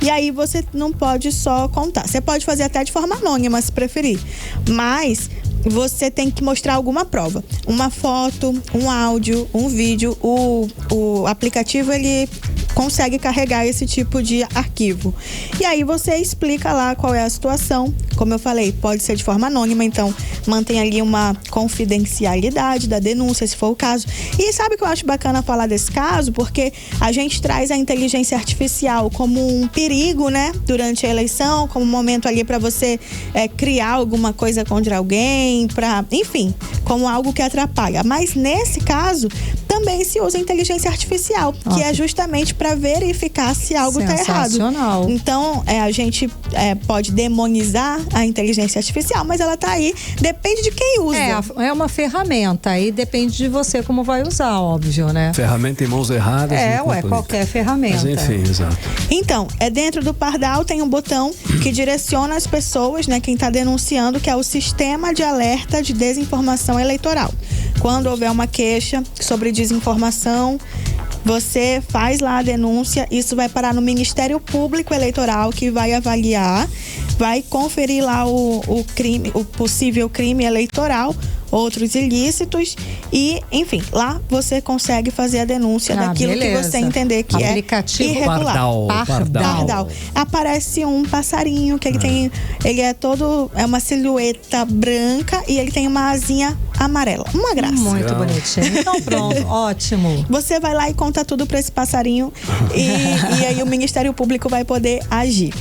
Speaker 11: E aí você não pode só contar. Você pode fazer até de forma anônima, se preferir. Mas você tem que mostrar alguma prova. Uma foto, um áudio, um vídeo. O aplicativo, ele consegue carregar esse tipo de arquivo. E aí você explica lá qual é a situação. Como eu falei, pode ser de forma anônima, então mantém ali uma confidencialidade da denúncia, se for o caso. E sabe o que eu acho bacana falar desse caso? Porque a gente traz a inteligência artificial como um perigo, né? Durante a eleição, como um momento ali para você criar alguma coisa contra alguém, enfim, como algo que atrapalha. Mas nesse caso, também se usa inteligência artificial, que é justamente para verificar se algo está errado. Então, a gente pode demonizar a inteligência artificial, mas ela está aí, depende de quem usa.
Speaker 3: É uma ferramenta, aí depende de você como vai usar, óbvio, né?
Speaker 2: Ferramenta em mãos erradas.
Speaker 3: Qualquer ferramenta.
Speaker 2: Mas enfim, exato.
Speaker 11: Então, dentro do Pardal tem um botão que direciona as pessoas, né, quem está denunciando, que é o Sistema de Alerta de Desinformação Eleitoral. Quando houver uma queixa sobre desinformação, você faz lá a denúncia, isso vai parar no Ministério Público Eleitoral, que vai avaliar, vai conferir lá o possível crime eleitoral, outros ilícitos e, enfim, lá você consegue fazer a denúncia daquilo que você entender que
Speaker 3: aplicativo
Speaker 11: é irregular. Pardal. Aparece um passarinho que ele é uma silhueta branca e ele tem uma asinha amarela. Uma graça.
Speaker 3: Muito bonitinho. Então pronto, ótimo.
Speaker 11: Você vai lá e conta tudo pra esse passarinho e aí o Ministério Público vai poder agir.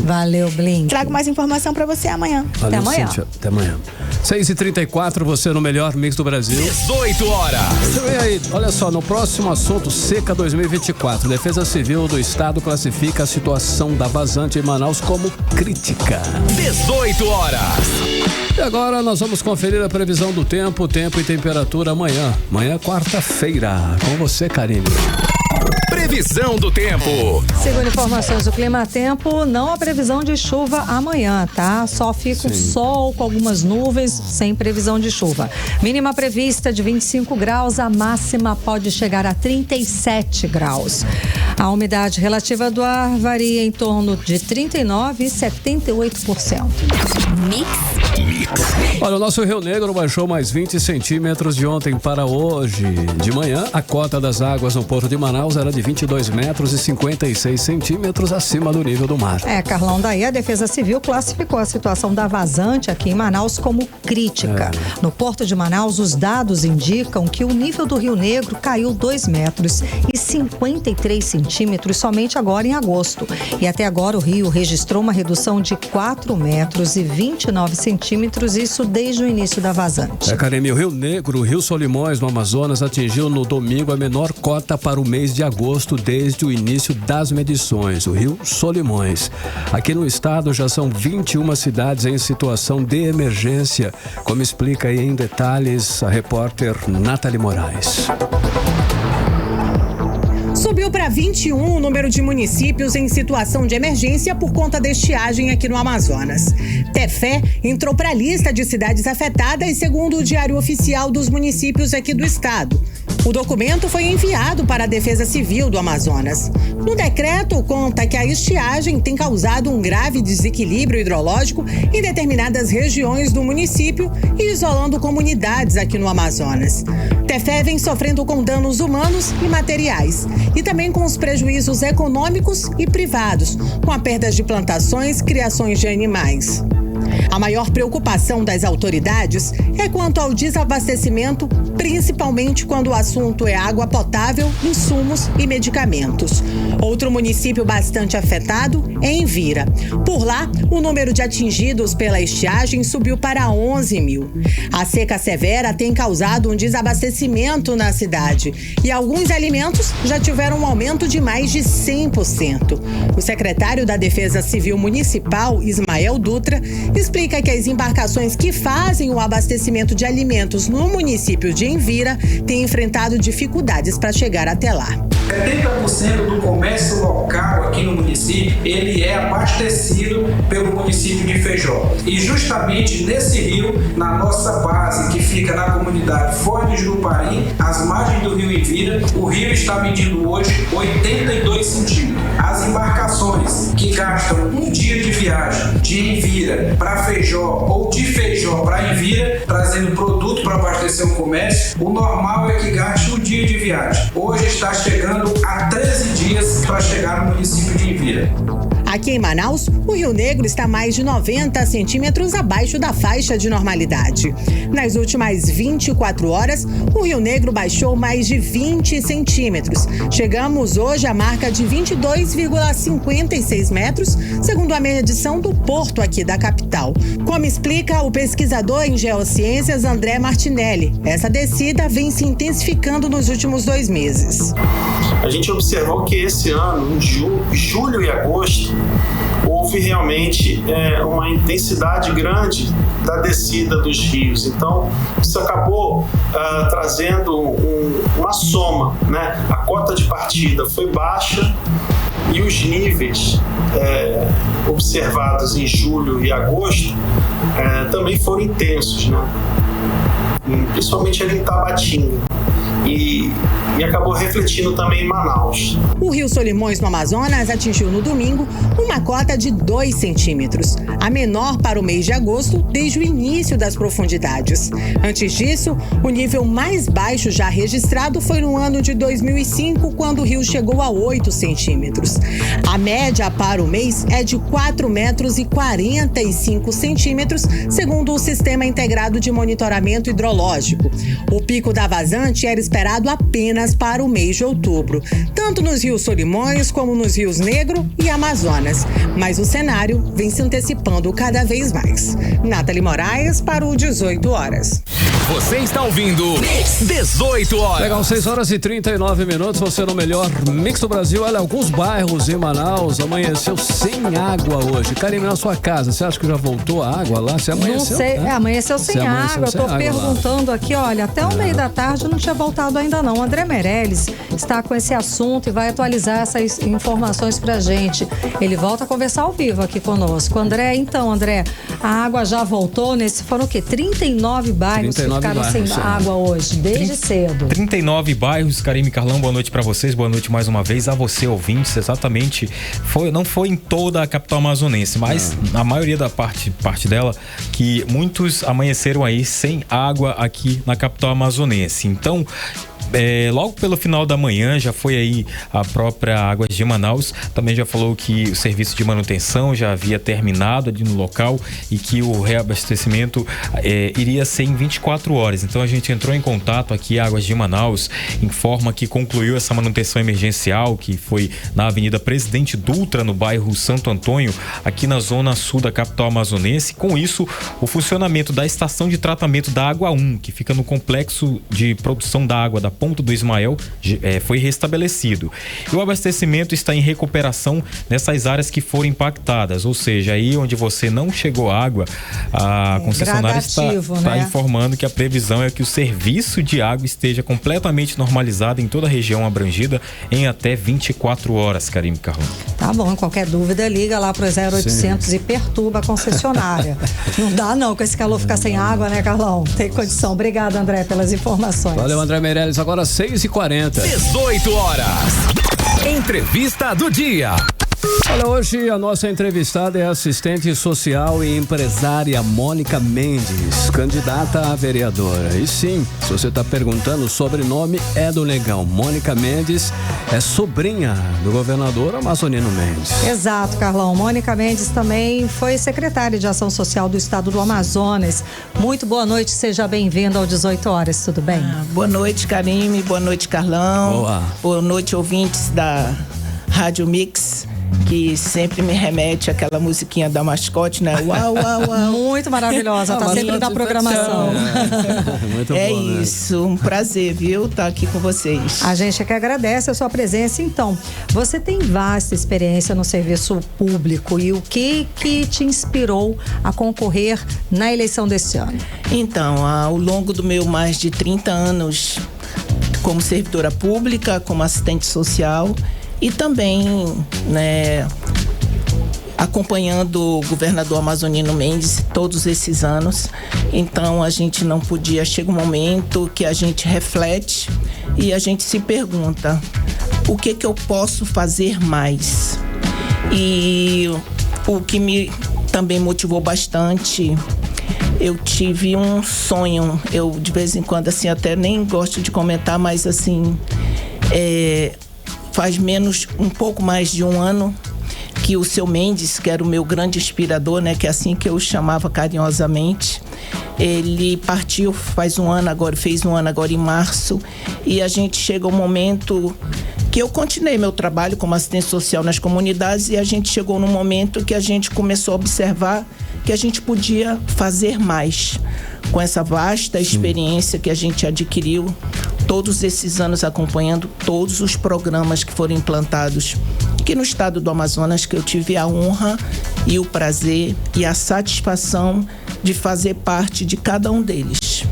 Speaker 3: Valeu, Blink.
Speaker 11: Trago mais informação pra você amanhã.
Speaker 2: Valeu,
Speaker 11: até amanhã.
Speaker 2: Cíntia. Até amanhã. 6h34, você no melhor mix do Brasil.
Speaker 1: 18 horas.
Speaker 2: E aí, olha só, no próximo assunto, Seca 2024. Defesa Civil do Estado classifica a situação da vazante em Manaus como crítica.
Speaker 1: 18 horas.
Speaker 2: E agora nós vamos conferir a previsão do tempo tempo e temperatura amanhã. Amanhã, quarta-feira. Com você, Karine.
Speaker 1: Previsão do tempo.
Speaker 3: Segundo informações do Climatempo, não há previsão de chuva amanhã, tá? Só fica o sol com algumas nuvens, sem previsão de chuva. Mínima prevista de 25 graus, a máxima pode chegar a 37 graus. A umidade relativa do ar varia em torno de 39% e 78%.
Speaker 2: Olha, o nosso Rio Negro baixou mais 20 centímetros de ontem para hoje. De manhã, a cota das águas no Porto de Manaus era de 22 metros e 56 centímetros acima do nível do mar.
Speaker 3: Carlão, daí a Defesa Civil classificou a situação da vazante aqui em Manaus como crítica. No Porto de Manaus, os dados indicam que o nível do Rio Negro caiu 2 metros e 53 centímetros somente agora em agosto. E até agora o rio registrou uma redução de 4 metros e 29 centímetros, isso desde o início da vazante.
Speaker 2: Karine, o Rio Negro, o Rio Solimões, no Amazonas, atingiu no domingo a menor cota para o mês de agosto desde o início das medições, o Rio Solimões. Aqui no estado já são 21 cidades em situação de emergência, como explica aí em detalhes a repórter Nathalie Moraes.
Speaker 8: Subiu para 21 o número de municípios em situação de emergência por conta da estiagem aqui no Amazonas. Tefé entrou para a lista de cidades afetadas, segundo o Diário Oficial dos Municípios aqui do estado. O documento foi enviado para a Defesa Civil do Amazonas. No decreto, conta que a estiagem tem causado um grave desequilíbrio hidrológico em determinadas regiões do município e isolando comunidades aqui no Amazonas. Tefé vem sofrendo com danos humanos e materiais e também com os prejuízos econômicos e privados, com a perda de plantações, criações de animais. A maior preocupação das autoridades é quanto ao desabastecimento, principalmente quando o assunto é água potável, insumos e medicamentos. Outro município bastante afetado é Envira. Por lá, o número de atingidos pela estiagem subiu para 11 mil. A seca severa tem causado um desabastecimento na cidade e alguns alimentos já tiveram um aumento de mais de 100%. O secretário da Defesa Civil Municipal, Ismael Dutra, explica que as embarcações que fazem o abastecimento de alimentos no município de Envira têm enfrentado dificuldades para chegar até lá.
Speaker 12: 70% do comércio local aqui no município, ele é abastecido pelo município de Feijó. E justamente nesse rio, na nossa base, que fica na comunidade Foz do Jurupari, às margens do rio Envira, o rio está medindo hoje 82 centímetros. As embarcações que gastam um dia de viagem de Envira para Feijó ou de Feijó para Envira, trazendo produto para abastecer o comércio, o normal é que gaste um dia de viagem. Hoje está chegando a 13 dias para chegar no município de Envira.
Speaker 8: Aqui em Manaus, o Rio Negro está mais de 90 centímetros abaixo da faixa de normalidade. Nas últimas 24 horas, o Rio Negro baixou mais de 20 centímetros. Chegamos hoje à marca de 22,56 metros, segundo a medição do porto aqui da capital. Como explica o pesquisador em geociências André Martinelli, essa descida vem se intensificando nos últimos 2 meses.
Speaker 13: A gente observou que esse ano, em julho e agosto, houve realmente uma intensidade grande da descida dos rios. Então, isso acabou trazendo uma soma, né? A cota de partida foi baixa e os níveis observados em julho e agosto também foram intensos, né? Principalmente ali em Tabatinga. E acabou refletindo também em Manaus.
Speaker 8: O Rio Solimões, no Amazonas, atingiu no domingo uma cota de 2 centímetros, a menor para o mês de agosto desde o início das profundidades. Antes disso, o nível mais baixo já registrado foi no ano de 2005, quando o rio chegou a 8 centímetros. A média para o mês é de 4 metros e 45 centímetros, segundo o Sistema Integrado de Monitoramento Hidrológico. O pico da vazante era esperado esperado apenas para o mês de outubro, tanto nos rios Solimões como nos rios Negro e Amazonas. Mas o cenário vem se antecipando cada vez mais. Nathalie Moraes para o 18 horas.
Speaker 1: Você está ouvindo 18 horas.
Speaker 2: Legal, 6h39. Você no melhor Mix do Brasil. Olha, alguns bairros em Manaus amanheceu sem água hoje. Karine, na sua casa, você acha que já voltou a água lá? Você amanheceu?
Speaker 3: Não sei, amanheceu sem água. Eu tô perguntando aqui, olha, até o meio da tarde não tinha voltado ainda não. André Meirelles está com esse assunto e vai atualizar essas informações pra gente. Ele volta a conversar ao vivo aqui conosco. André, a água já voltou foram o quê? 39 bairros que ficaram sem água hoje, desde cedo.
Speaker 4: 39 bairros, Karine, Carlão, boa noite pra vocês, boa noite mais uma vez a você, ouvintes. Exatamente, não foi em toda a capital amazonense, mas a maioria da parte dela, que muitos amanheceram aí sem água aqui na capital amazonense. Então, logo pelo final da manhã já foi aí a própria Águas de Manaus, também já falou que o serviço de manutenção já havia terminado ali no local e que o reabastecimento iria ser em 24 horas. Então a gente entrou em contato aqui, Águas de Manaus informa que concluiu essa manutenção emergencial, que foi na Avenida Presidente Dutra, no bairro Santo Antônio, aqui na zona sul da capital amazonense. Com isso, o funcionamento da estação de tratamento da Água 1, que fica no complexo de produção da água da Ponta do Ismael, foi restabelecido. E o abastecimento está em recuperação nessas áreas que foram impactadas, ou seja, aí onde você não chegou água, a concessionária está informando que a previsão é que o serviço de água esteja completamente normalizado em toda a região abrangida em até 24 horas, Karine, Carlão.
Speaker 3: Tá bom, qualquer dúvida liga lá pro 0800 e perturba a concessionária. Não dá não, com esse calor ficar sem água, né, Carlão? Tem condição. Obrigado, André, pelas informações.
Speaker 2: Valeu, André Meirelles. Agora 6h40.
Speaker 1: 18 horas. Entrevista do dia.
Speaker 2: Olha, hoje a nossa entrevistada é a assistente social e empresária Mônica Mendes, candidata a vereadora. E sim, se você está perguntando, o sobrenome é do Negão. Mônica Mendes é sobrinha do governador Amazonino Mendes.
Speaker 3: Exato, Carlão. Mônica Mendes também foi secretária de Ação Social do Estado do Amazonas. Muito boa noite, seja bem-vinda ao 18 horas, tudo bem?
Speaker 14: Boa noite, Karine, boa noite, Carlão.
Speaker 2: Boa.
Speaker 14: Boa noite, ouvintes da Rádio Mix, que sempre me remete àquela musiquinha da mascote, né? Uau, uau, uau.
Speaker 3: Muito maravilhosa, tá sempre na programação.
Speaker 2: Muito
Speaker 14: é
Speaker 2: bom,
Speaker 14: isso, um prazer, viu? Tá aqui com vocês.
Speaker 3: A gente é que agradece a sua presença. Então, você tem vasta experiência no serviço público e o que te inspirou a concorrer na eleição desse ano?
Speaker 14: Então, ao longo do meu mais de 30 anos como servidora pública, como assistente social, e também, né, acompanhando o governador Amazonino Mendes todos esses anos. Então a gente não podia, chega um momento que a gente reflete e a gente se pergunta: o que eu posso fazer mais? E o que me também motivou bastante, eu tive um sonho, eu de vez em quando assim até nem gosto de comentar, mas assim, faz um pouco mais de um ano que o seu Mendes, que era o meu grande inspirador, né, que é assim que eu o chamava carinhosamente, ele partiu fez um ano agora em março, e a gente chega ao momento que eu continuei meu trabalho como assistente social nas comunidades, e a gente chegou num momento que a gente começou a observar que a gente podia fazer mais com essa vasta experiência que a gente adquiriu todos esses anos acompanhando todos os programas que foram implantados aqui no estado do Amazonas, que eu tive a honra e o prazer e a satisfação de fazer parte de cada um deles.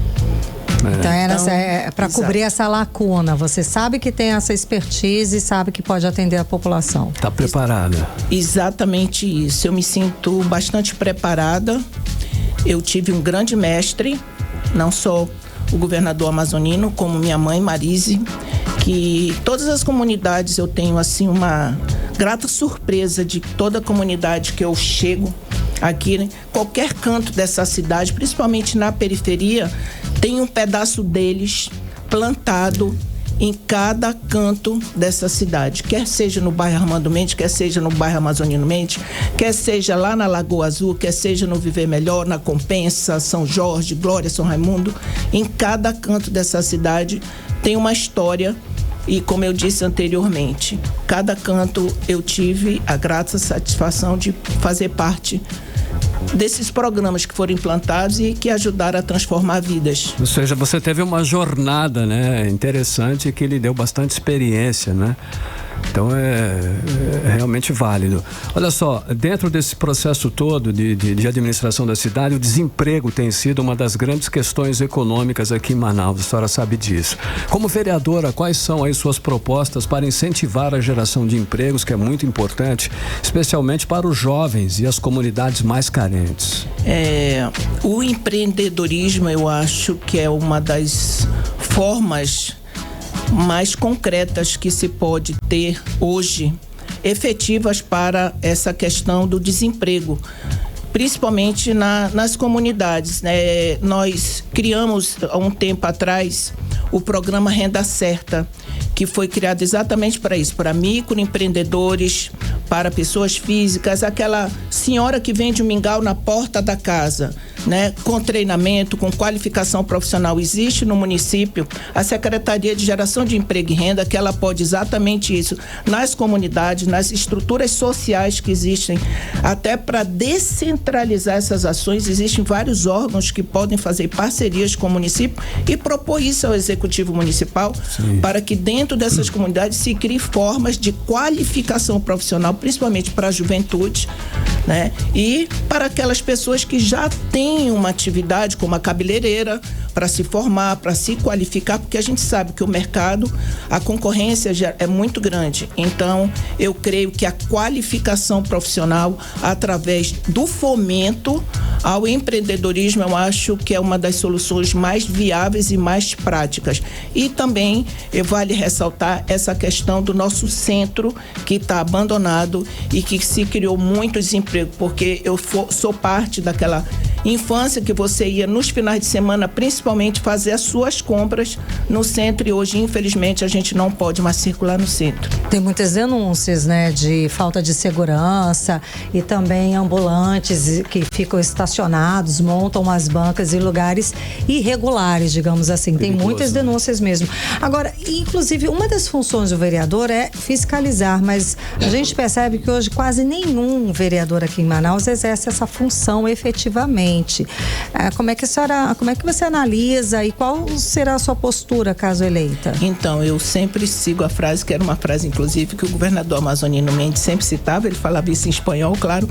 Speaker 3: Então é para cobrir essa lacuna. Você sabe que tem essa expertise e sabe que pode atender a população.
Speaker 2: Está preparada?
Speaker 14: Exatamente isso. Eu me sinto bastante preparada. Eu tive um grande mestre, não só o governador amazonino, como minha mãe Marise, que todas as comunidades eu tenho assim uma grata surpresa de toda a comunidade que eu chego aqui, né? Qualquer canto dessa cidade, principalmente na periferia, tem um pedaço deles plantado em cada canto dessa cidade, quer seja no bairro Armando Mendes, quer seja no bairro Amazonino Mendes, quer seja lá na Lagoa Azul, quer seja no Viver Melhor, na Compensa, São Jorge, Glória, São Raimundo. Em cada canto dessa cidade tem uma história e, como eu disse anteriormente, cada canto eu tive a grata satisfação de fazer parte desses programas que foram implantados e que ajudaram a transformar vidas.
Speaker 2: Ou seja, você teve uma jornada, né, interessante, que lhe deu bastante experiência, né? Então é realmente válido. Olha só, dentro desse processo todo de administração da cidade, o desemprego tem sido uma das grandes questões econômicas aqui em Manaus, a senhora sabe disso. Como vereadora, quais são aí suas propostas para incentivar a geração de empregos, que é muito importante, especialmente para os jovens e as comunidades mais carentes?
Speaker 14: O empreendedorismo, eu acho que é uma das formas mais concretas que se pode ter hoje, efetivas para essa questão do desemprego, principalmente nas comunidades, né? Nós criamos há um tempo atrás o programa Renda Certa, que foi criado exatamente para isso, para microempreendedores, para pessoas físicas, aquela senhora que vende um mingau na porta da casa, né? Com treinamento, com qualificação profissional. Existe no município a Secretaria de Geração de Emprego e Renda, que ela pode exatamente isso, nas comunidades, nas estruturas sociais que existem, até para descentralizar essas ações. Existem vários órgãos que podem fazer parcerias com o município e propor isso ao Executivo Municipal. Sim. Para que dentro dessas comunidades se crie formas de qualificação profissional, principalmente para a juventude, né? E para aquelas pessoas que já têm uma atividade como a cabeleireira, para se formar, para se qualificar, porque a gente sabe que o mercado, a concorrência já é muito grande. Então, eu creio que a qualificação profissional, através do fomento ao empreendedorismo, eu acho que é uma das soluções mais viáveis e mais práticas. E também vale ressaltar essa questão do nosso centro, que está abandonado e que se criou muito desemprego, porque eu sou parte daquela infância que você ia nos finais de semana, principalmente fazer as suas compras no centro, e hoje, infelizmente, a gente não pode mais circular no centro.
Speaker 3: Tem muitas denúncias, né, de falta de segurança e também ambulantes que ficam estacionados, montam as bancas em lugares irregulares, digamos assim. Tem muitas denúncias mesmo. Agora, inclusive, uma das funções do vereador é fiscalizar, mas a gente percebe que hoje quase nenhum vereador aqui em Manaus exerce essa função efetivamente. Como é que você analisa e qual será a sua postura caso eleita?
Speaker 14: Então, eu sempre sigo a frase, que era uma frase, inclusive, que o governador Amazonino Mendes sempre citava. Ele falava isso em espanhol, claro,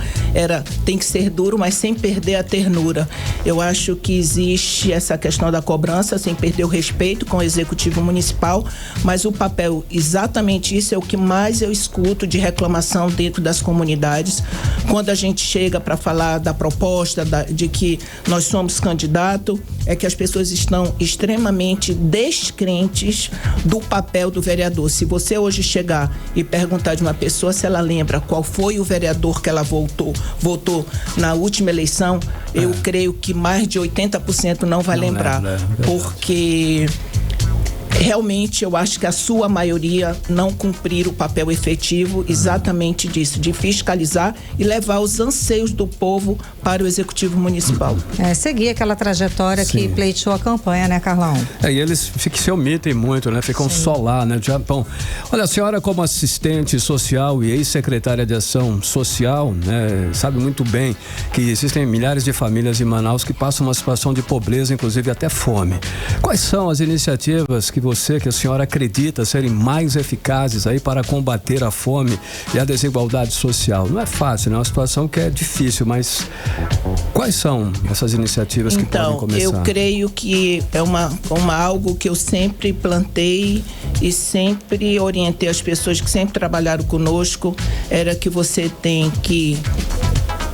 Speaker 14: tem que ser duro, mas sem perder a ternura. Eu acho que existe essa questão da cobrança, sem perder o respeito com o Executivo Municipal, mas o papel, exatamente isso, é o que mais eu escuto de reclamação dentro das comunidades, quando a gente chega para falar da proposta, de que nós somos candidato, é que as pessoas estão extremamente descrentes do papel do vereador. Se você hoje chegar e perguntar de uma pessoa se ela lembra qual foi o vereador que ela votou na última eleição, eu creio que mais de 80% não vai lembrar, porque realmente eu acho que a sua maioria não cumprir o papel efetivo exatamente disso, de fiscalizar e levar os anseios do povo para o Executivo Municipal.
Speaker 3: Seguir aquela trajetória que pleiteou a campanha, né, Carlão?
Speaker 2: E eles se omitem muito, né? Ficam só lá, né? Bom, olha, a senhora como assistente social e ex-secretária de Ação Social, né, sabe muito bem que existem milhares de famílias em Manaus que passam uma situação de pobreza, inclusive até fome. Quais são as iniciativas que a senhora acredita serem mais eficazes aí para combater a fome e a desigualdade social? Não é fácil, né? É uma situação que é difícil, mas quais são essas iniciativas que podem começar?
Speaker 14: Eu creio que é algo que eu sempre plantei e sempre orientei as pessoas que sempre trabalharam conosco, era que você tem que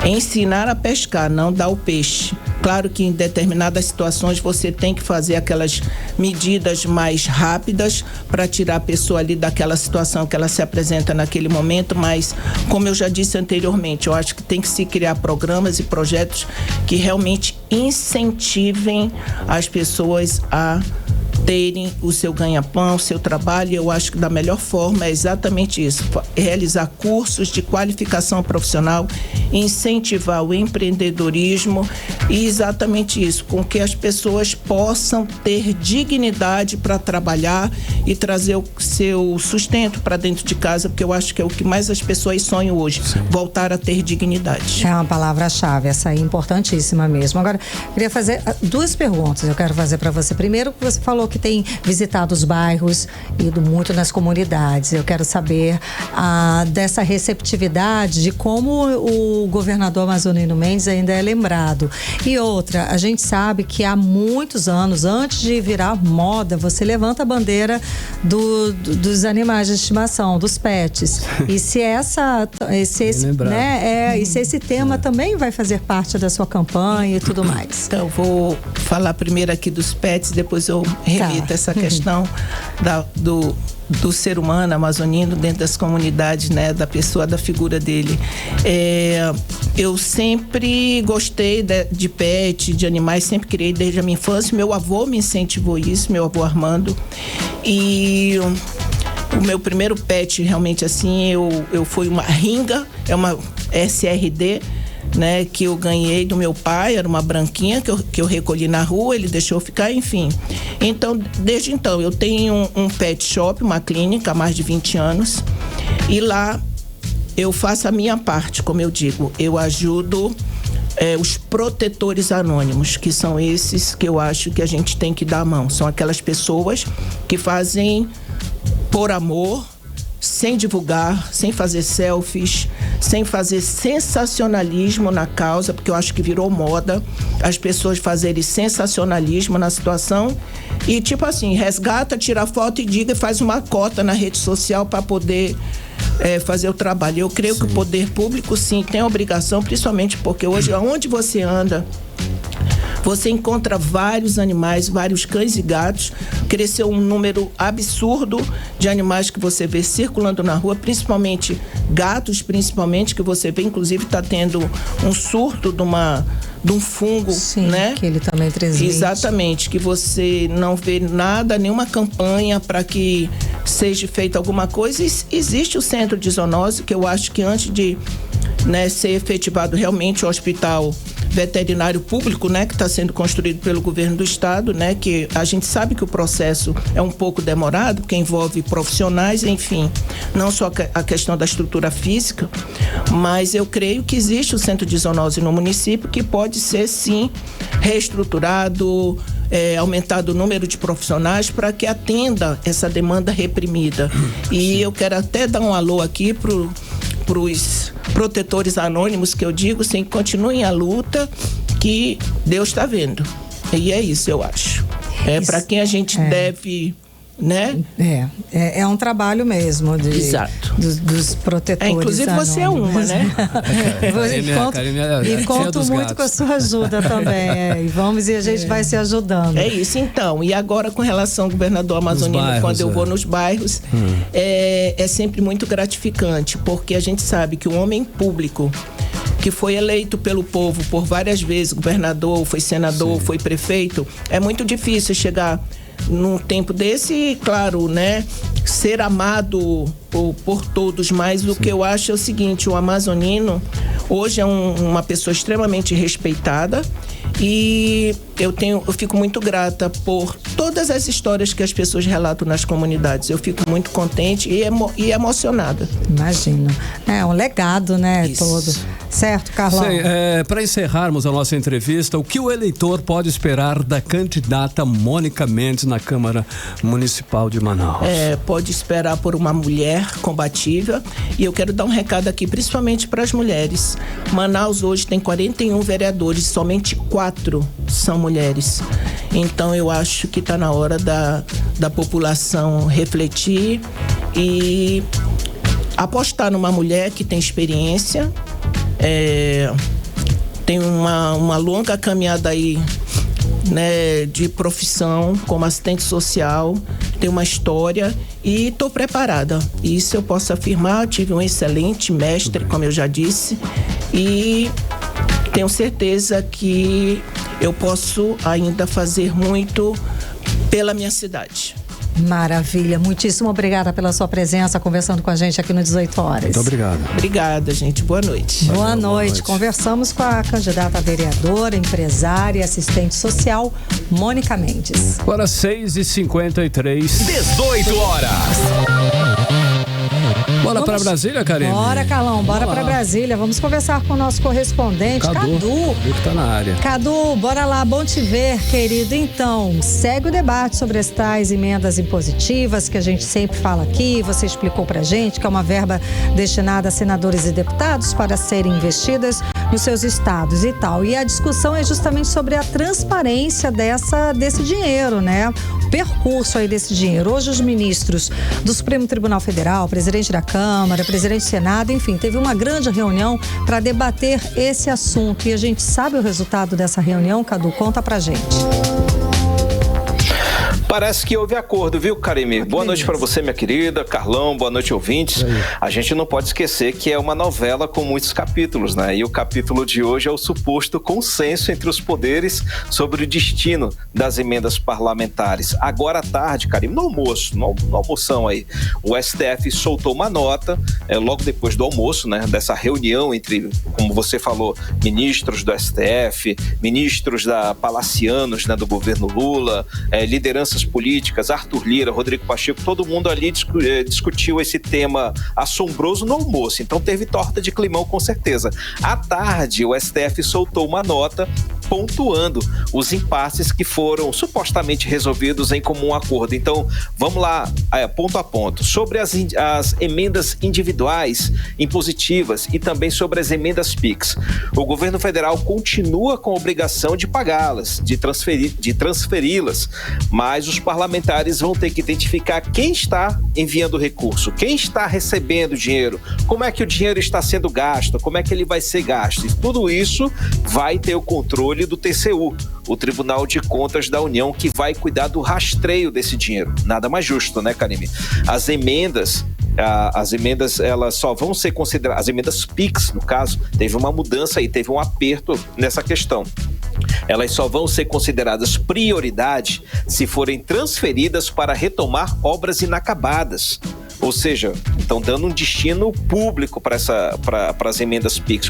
Speaker 14: ensinar a pescar, não dar o peixe. Claro que em determinadas situações você tem que fazer aquelas medidas mais rápidas para tirar a pessoa ali daquela situação que ela se apresenta naquele momento, mas como eu já disse anteriormente, eu acho que tem que se criar programas e projetos que realmente incentivem as pessoas a terem o seu ganha-pão, o seu trabalho. Eu acho que da melhor forma é exatamente isso, realizar cursos de qualificação profissional, incentivar o empreendedorismo e exatamente isso, com que as pessoas possam ter dignidade para trabalhar e trazer o seu sustento para dentro de casa, porque eu acho que é o que mais as pessoas sonham hoje, voltar a ter dignidade.
Speaker 3: É uma palavra-chave, essa aí é importantíssima mesmo. Agora, queria fazer 2 perguntas, eu quero fazer para você. Primeiro, você falou que tem visitado os bairros, ido muito nas comunidades. Eu quero saber dessa receptividade, de como o governador Amazonino Mendes ainda é lembrado. E outra, a gente sabe que há muitos anos, antes de virar moda, você levanta a bandeira dos animais de estimação, dos pets. E se esse tema também vai fazer parte da sua campanha e tudo mais.
Speaker 14: Então, eu vou falar primeiro aqui dos pets, depois eu remito essa questão do ser humano amazonino dentro das comunidades, né, da pessoa, da figura dele. Eu sempre gostei de pet, de animais, sempre criei desde a minha infância. Meu avô me incentivou isso, meu avô Armando. E o meu primeiro pet, realmente assim, eu fui uma ringa, é uma SRD, né, que eu ganhei do meu pai, era uma branquinha que eu recolhi na rua, ele deixou ficar, enfim. Então, desde então, eu tenho um pet shop, uma clínica há mais de 20 anos, e lá eu faço a minha parte, como eu digo, eu ajudo os protetores anônimos, que são esses que eu acho que a gente tem que dar a mão. São aquelas pessoas que fazem por amor, sem divulgar, sem fazer selfies, sem fazer sensacionalismo na causa, porque eu acho que virou moda as pessoas fazerem sensacionalismo na situação e tipo assim, resgata, tira foto e diga e faz uma cota na rede social para poder fazer o trabalho. Eu creio que o poder público sim tem a obrigação, principalmente porque hoje aonde você anda, você encontra vários animais, vários cães e gatos. Cresceu um número absurdo de animais que você vê circulando na rua, principalmente gatos, que você vê, inclusive está tendo um surto de um fungo, né? Que ele também transmite. Exatamente, que você não vê nada, nenhuma campanha para que seja feita alguma coisa. Existe o centro de zoonose, que eu acho que antes de ser efetivado realmente o hospital veterinário público, né, que está sendo construído pelo governo do estado, né, que a gente sabe que o processo é um pouco demorado, porque envolve profissionais, enfim, não só a questão da estrutura física, mas eu creio que existe o centro de zoonose no município que pode ser sim reestruturado, aumentado o número de profissionais para que atenda essa demanda reprimida. E eu quero até dar um alô aqui pros protetores anônimos, que eu digo, sim, continuem a luta, que Deus está vendo. E é isso, eu acho. Para quem a gente deve, né?
Speaker 3: É um trabalho mesmo
Speaker 14: Exato.
Speaker 3: Dos protetores
Speaker 14: inclusive
Speaker 3: anônimos.
Speaker 14: você é uma, né?
Speaker 3: E conto muito com a sua ajuda também. E a gente vai se ajudando.
Speaker 14: É isso, então. E agora, com relação ao governador amazonino, bairros, quando eu vou nos bairros, é sempre muito gratificante, porque a gente sabe que o homem público que foi eleito pelo povo por várias vezes, governador, foi senador, foi prefeito, é muito difícil chegar num tempo desse, claro, né, ser amado por todos, mas o que eu acho é o seguinte, o amazonino hoje é uma pessoa extremamente respeitada e eu fico muito grata por todas as histórias que as pessoas relatam nas comunidades. Eu fico muito contente e emocionada.
Speaker 3: Imagino. É um legado, né, todo. Certo, Carlão?
Speaker 2: Para encerrarmos a nossa entrevista, o que o eleitor pode esperar da candidata Mônica Mendes na Câmara Municipal de Manaus?
Speaker 14: Pode esperar por uma mulher combativa, e eu quero dar um recado aqui, principalmente para as mulheres. Manaus hoje tem 41 vereadores, somente 4 são mulheres. Então eu acho que está na hora da população refletir e apostar numa mulher que tem experiência, tem uma longa caminhada aí, né, de profissão como assistente social, tem uma história e estou preparada. Isso eu posso afirmar, tive um excelente mestre, como eu já disse, e tenho certeza que eu posso ainda fazer muito pela minha cidade.
Speaker 3: Maravilha, muitíssimo obrigada pela sua presença conversando com a gente aqui no 18 horas.
Speaker 2: Muito obrigado.
Speaker 14: Obrigada, gente. Boa noite.
Speaker 3: Boa noite. Conversamos com a candidata a vereadora, empresária e assistente social, Mônica Mendes.
Speaker 2: Agora 6h53.
Speaker 1: 18 horas.
Speaker 2: Bora para Brasília, Karine?
Speaker 3: Bora, Carlão, bora para Brasília. Vamos conversar com o nosso correspondente, Cadu.
Speaker 2: Que tá na área.
Speaker 3: Cadu, bora lá, bom te ver, querido. Então, segue o debate sobre as tais emendas impositivas que a gente sempre fala aqui. Você explicou pra gente que é uma verba destinada a senadores e deputados para serem investidas nos seus estados e tal. E a discussão é justamente sobre a transparência desse dinheiro, né? O percurso aí desse dinheiro. Hoje os ministros do Supremo Tribunal Federal, presidente da Câmara, presidente do Senado, enfim, teve uma grande reunião para debater esse assunto. E a gente sabe o resultado dessa reunião, Cadu? Conta pra gente.
Speaker 15: Parece que houve acordo, viu, Karime? Boa noite para você, minha querida. Carlão, boa noite, ouvintes. A gente não pode esquecer que é uma novela com muitos capítulos, né? E o capítulo de hoje é o suposto consenso entre os poderes sobre o destino das emendas parlamentares. Agora à tarde, Karime, no almoção aí, o STF soltou uma nota, logo depois do almoço, né? Dessa reunião entre, como você falou, ministros do STF, ministros palacianos, né, do governo Lula, lideranças políticas, Arthur Lira, Rodrigo Pacheco, todo mundo ali discutiu esse tema assombroso no almoço, então teve torta de climão com certeza. À tarde, o STF soltou uma nota pontuando os impasses que foram supostamente resolvidos em comum acordo. Então, vamos lá, ponto a ponto. Sobre as emendas individuais impositivas e também sobre as emendas PIX. O governo federal continua com a obrigação de pagá-las, de transferi-las, mas os parlamentares vão ter que identificar quem está enviando o recurso, quem está recebendo o dinheiro, como é que o dinheiro está sendo gasto, como é que ele vai ser gasto. E tudo isso vai ter o controle do TCU, o Tribunal de Contas da União, que vai cuidar do rastreio desse dinheiro. Nada mais justo, né, Karime? As emendas, elas só vão ser consideradas, as emendas PIX, no caso, teve uma mudança aí, teve um aperto nessa questão. Elas só vão ser consideradas prioridade se forem transferidas para retomar obras inacabadas. Ou seja, estão dando um destino público para as emendas PIX,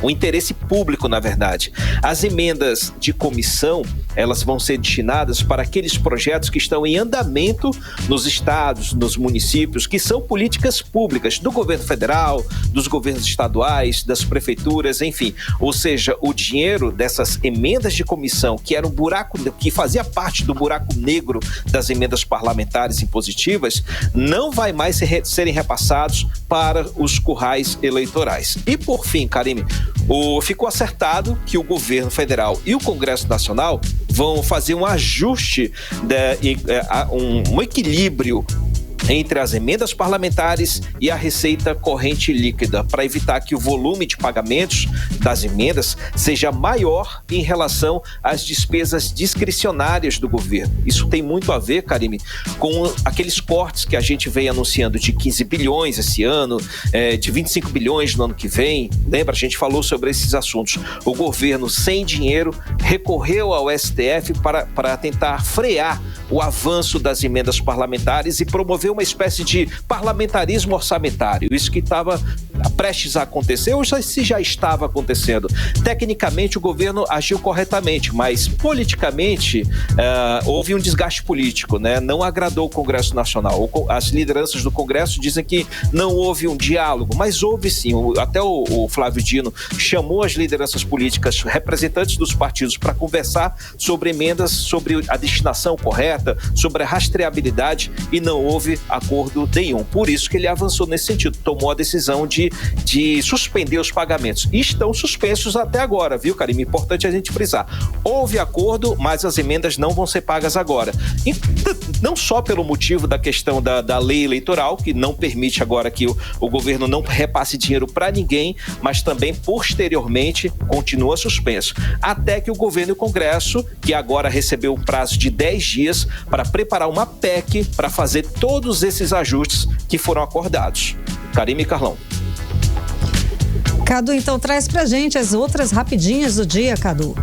Speaker 15: um interesse público, na verdade. As emendas de comissão, elas vão ser destinadas para aqueles projetos que estão em andamento nos estados, nos municípios, que são políticas públicas do governo federal, dos governos estaduais, das prefeituras, enfim. Ou seja, o dinheiro dessas emendas de comissão, que era que fazia parte do buraco negro das emendas parlamentares impositivas, não vai mais serem repassados para os currais eleitorais. E por fim, Karime, ficou acertado que o governo federal e o Congresso Nacional vão fazer um ajuste, um equilíbrio entre as emendas parlamentares e a receita corrente líquida, para evitar que o volume de pagamentos das emendas seja maior em relação às despesas discricionárias do governo. Isso tem muito a ver, Karime, com aqueles cortes que a gente vem anunciando de 15 bilhões esse ano, de 25 bilhões no ano que vem. Lembra? A gente falou sobre esses assuntos. O governo, sem dinheiro, recorreu ao STF para tentar frear o avanço das emendas parlamentares e promover uma espécie de parlamentarismo orçamentário. Isso que estava prestes a acontecer, ou se já estava acontecendo. Tecnicamente, o governo agiu corretamente, mas politicamente houve um desgaste político, né? Não agradou o Congresso Nacional. As lideranças do Congresso dizem que não houve um diálogo, mas houve sim. Até o Flávio Dino chamou as lideranças políticas, representantes dos partidos, para conversar sobre emendas, sobre a destinação correta, sobre a rastreabilidade, e não houve acordo nenhum. Por isso que ele avançou nesse sentido, tomou a decisão de suspender os pagamentos. E estão suspensos até agora, viu, Karime? Importante a gente frisar. Houve acordo, mas as emendas não vão ser pagas agora. E não só pelo motivo da questão da lei eleitoral, que não permite agora que o governo não repasse dinheiro para ninguém, mas também, posteriormente, continua suspenso. Até que o governo e o Congresso, que agora recebeu um prazo de 10 dias para preparar uma PEC para fazer todos esses ajustes que foram acordados. Karime e Carlão.
Speaker 3: Cadu, então traz pra gente as outras rapidinhas do dia, Cadu.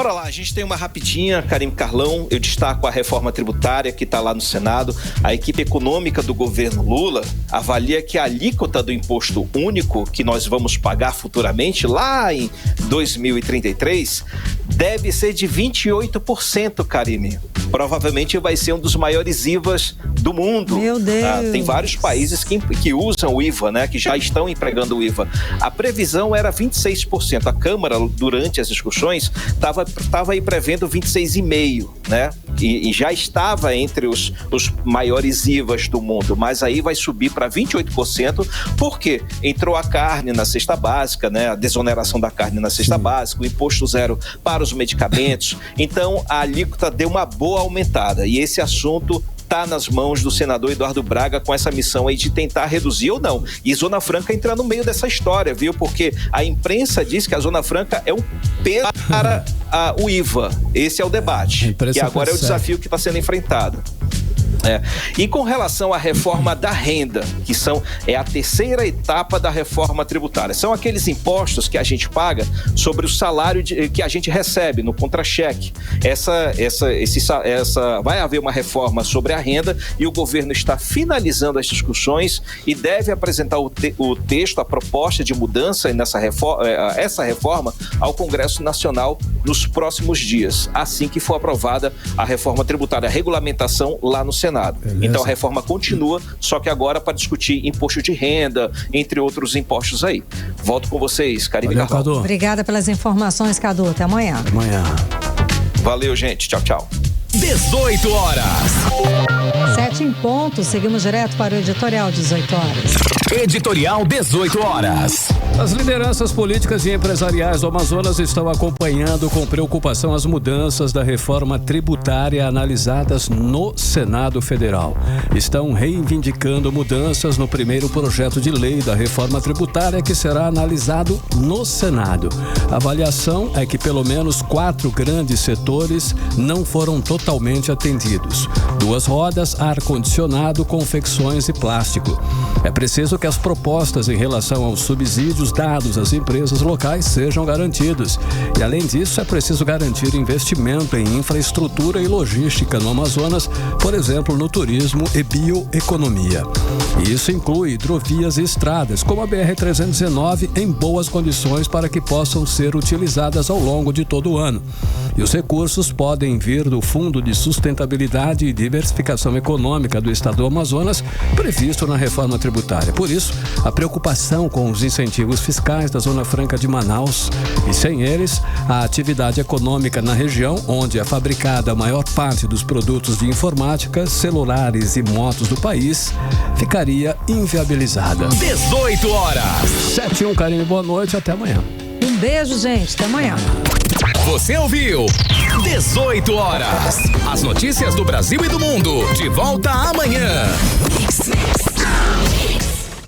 Speaker 15: Bora lá, a gente tem uma rapidinha, Karime, Carlão. Eu destaco a reforma tributária que está lá no Senado. A equipe econômica do governo Lula avalia que a alíquota do imposto único que nós vamos pagar futuramente, lá em 2033, deve ser de 28%, Karime. Provavelmente vai ser um dos maiores IVAs do mundo.
Speaker 3: Meu Deus!
Speaker 15: Tem vários países que usam o IVA, né? Que já estão empregando o IVA. A previsão era 26%. A Câmara, durante as discussões, estava aí prevendo 26,5%, né? E já estava entre os maiores IVAs do mundo, mas aí vai subir para 28%, porque entrou a carne na cesta básica, né? A desoneração da carne na cesta básica, o imposto zero para os medicamentos. Então, a alíquota deu uma boa aumentada, e esse assunto está nas mãos do senador Eduardo Braga, com essa missão aí de tentar reduzir ou não. E Zona Franca entra no meio dessa história, viu? Porque a imprensa diz que a Zona Franca é um peso para o IVA. Esse é o debate. E agora é o desafio que está sendo enfrentado. E com relação à reforma da renda, que é a terceira etapa da reforma tributária, são aqueles impostos que a gente paga sobre o salário que a gente recebe no contra-cheque. Vai haver uma reforma sobre a renda, e o governo está finalizando as discussões e deve apresentar o texto, a proposta de mudança essa reforma ao Congresso Nacional nos próximos dias, assim que for aprovada a reforma tributária, a regulamentação lá no Senado. Beleza. Então a reforma continua, só que agora para discutir imposto de renda, entre outros impostos aí. Volto com vocês, Karime e Carlão.
Speaker 3: Obrigada pelas informações, Cadu. Até amanhã.
Speaker 2: Até amanhã.
Speaker 15: Valeu, gente. Tchau, tchau.
Speaker 1: 18 horas.
Speaker 3: 7 em ponto. Seguimos direto para o editorial 18 horas.
Speaker 1: Editorial 18 horas.
Speaker 2: As lideranças políticas e empresariais do Amazonas estão acompanhando com preocupação as mudanças da reforma tributária analisadas no Senado Federal. Estão reivindicando mudanças no primeiro projeto de lei da reforma tributária, que será analisado no Senado. A avaliação é que pelo menos 4 grandes setores não foram totalmente atendidos: 2 rodas, ar-condicionado, confecções e plástico. É preciso que as propostas em relação aos subsídios dados às empresas locais sejam garantidos. E além disso, é preciso garantir investimento em infraestrutura e logística no Amazonas, por exemplo, no turismo e bioeconomia. E isso inclui hidrovias e estradas, como a BR-319, em boas condições para que possam ser utilizadas ao longo de todo o ano. E os recursos podem vir do Fundo de Sustentabilidade e Diversificação Econômica do Estado do Amazonas, previsto na reforma tributária. Por isso, a preocupação com os incentivos fiscais da Zona Franca de Manaus, e sem eles, a atividade econômica na região, onde é fabricada a maior parte dos produtos de informática, celulares e motos do país, ficaria inviabilizada.
Speaker 1: 18 horas.
Speaker 2: 7-1, Karime, boa noite, até amanhã.
Speaker 3: Um beijo, gente, até amanhã.
Speaker 1: Você ouviu 18 horas. As notícias do Brasil e do mundo. De volta amanhã.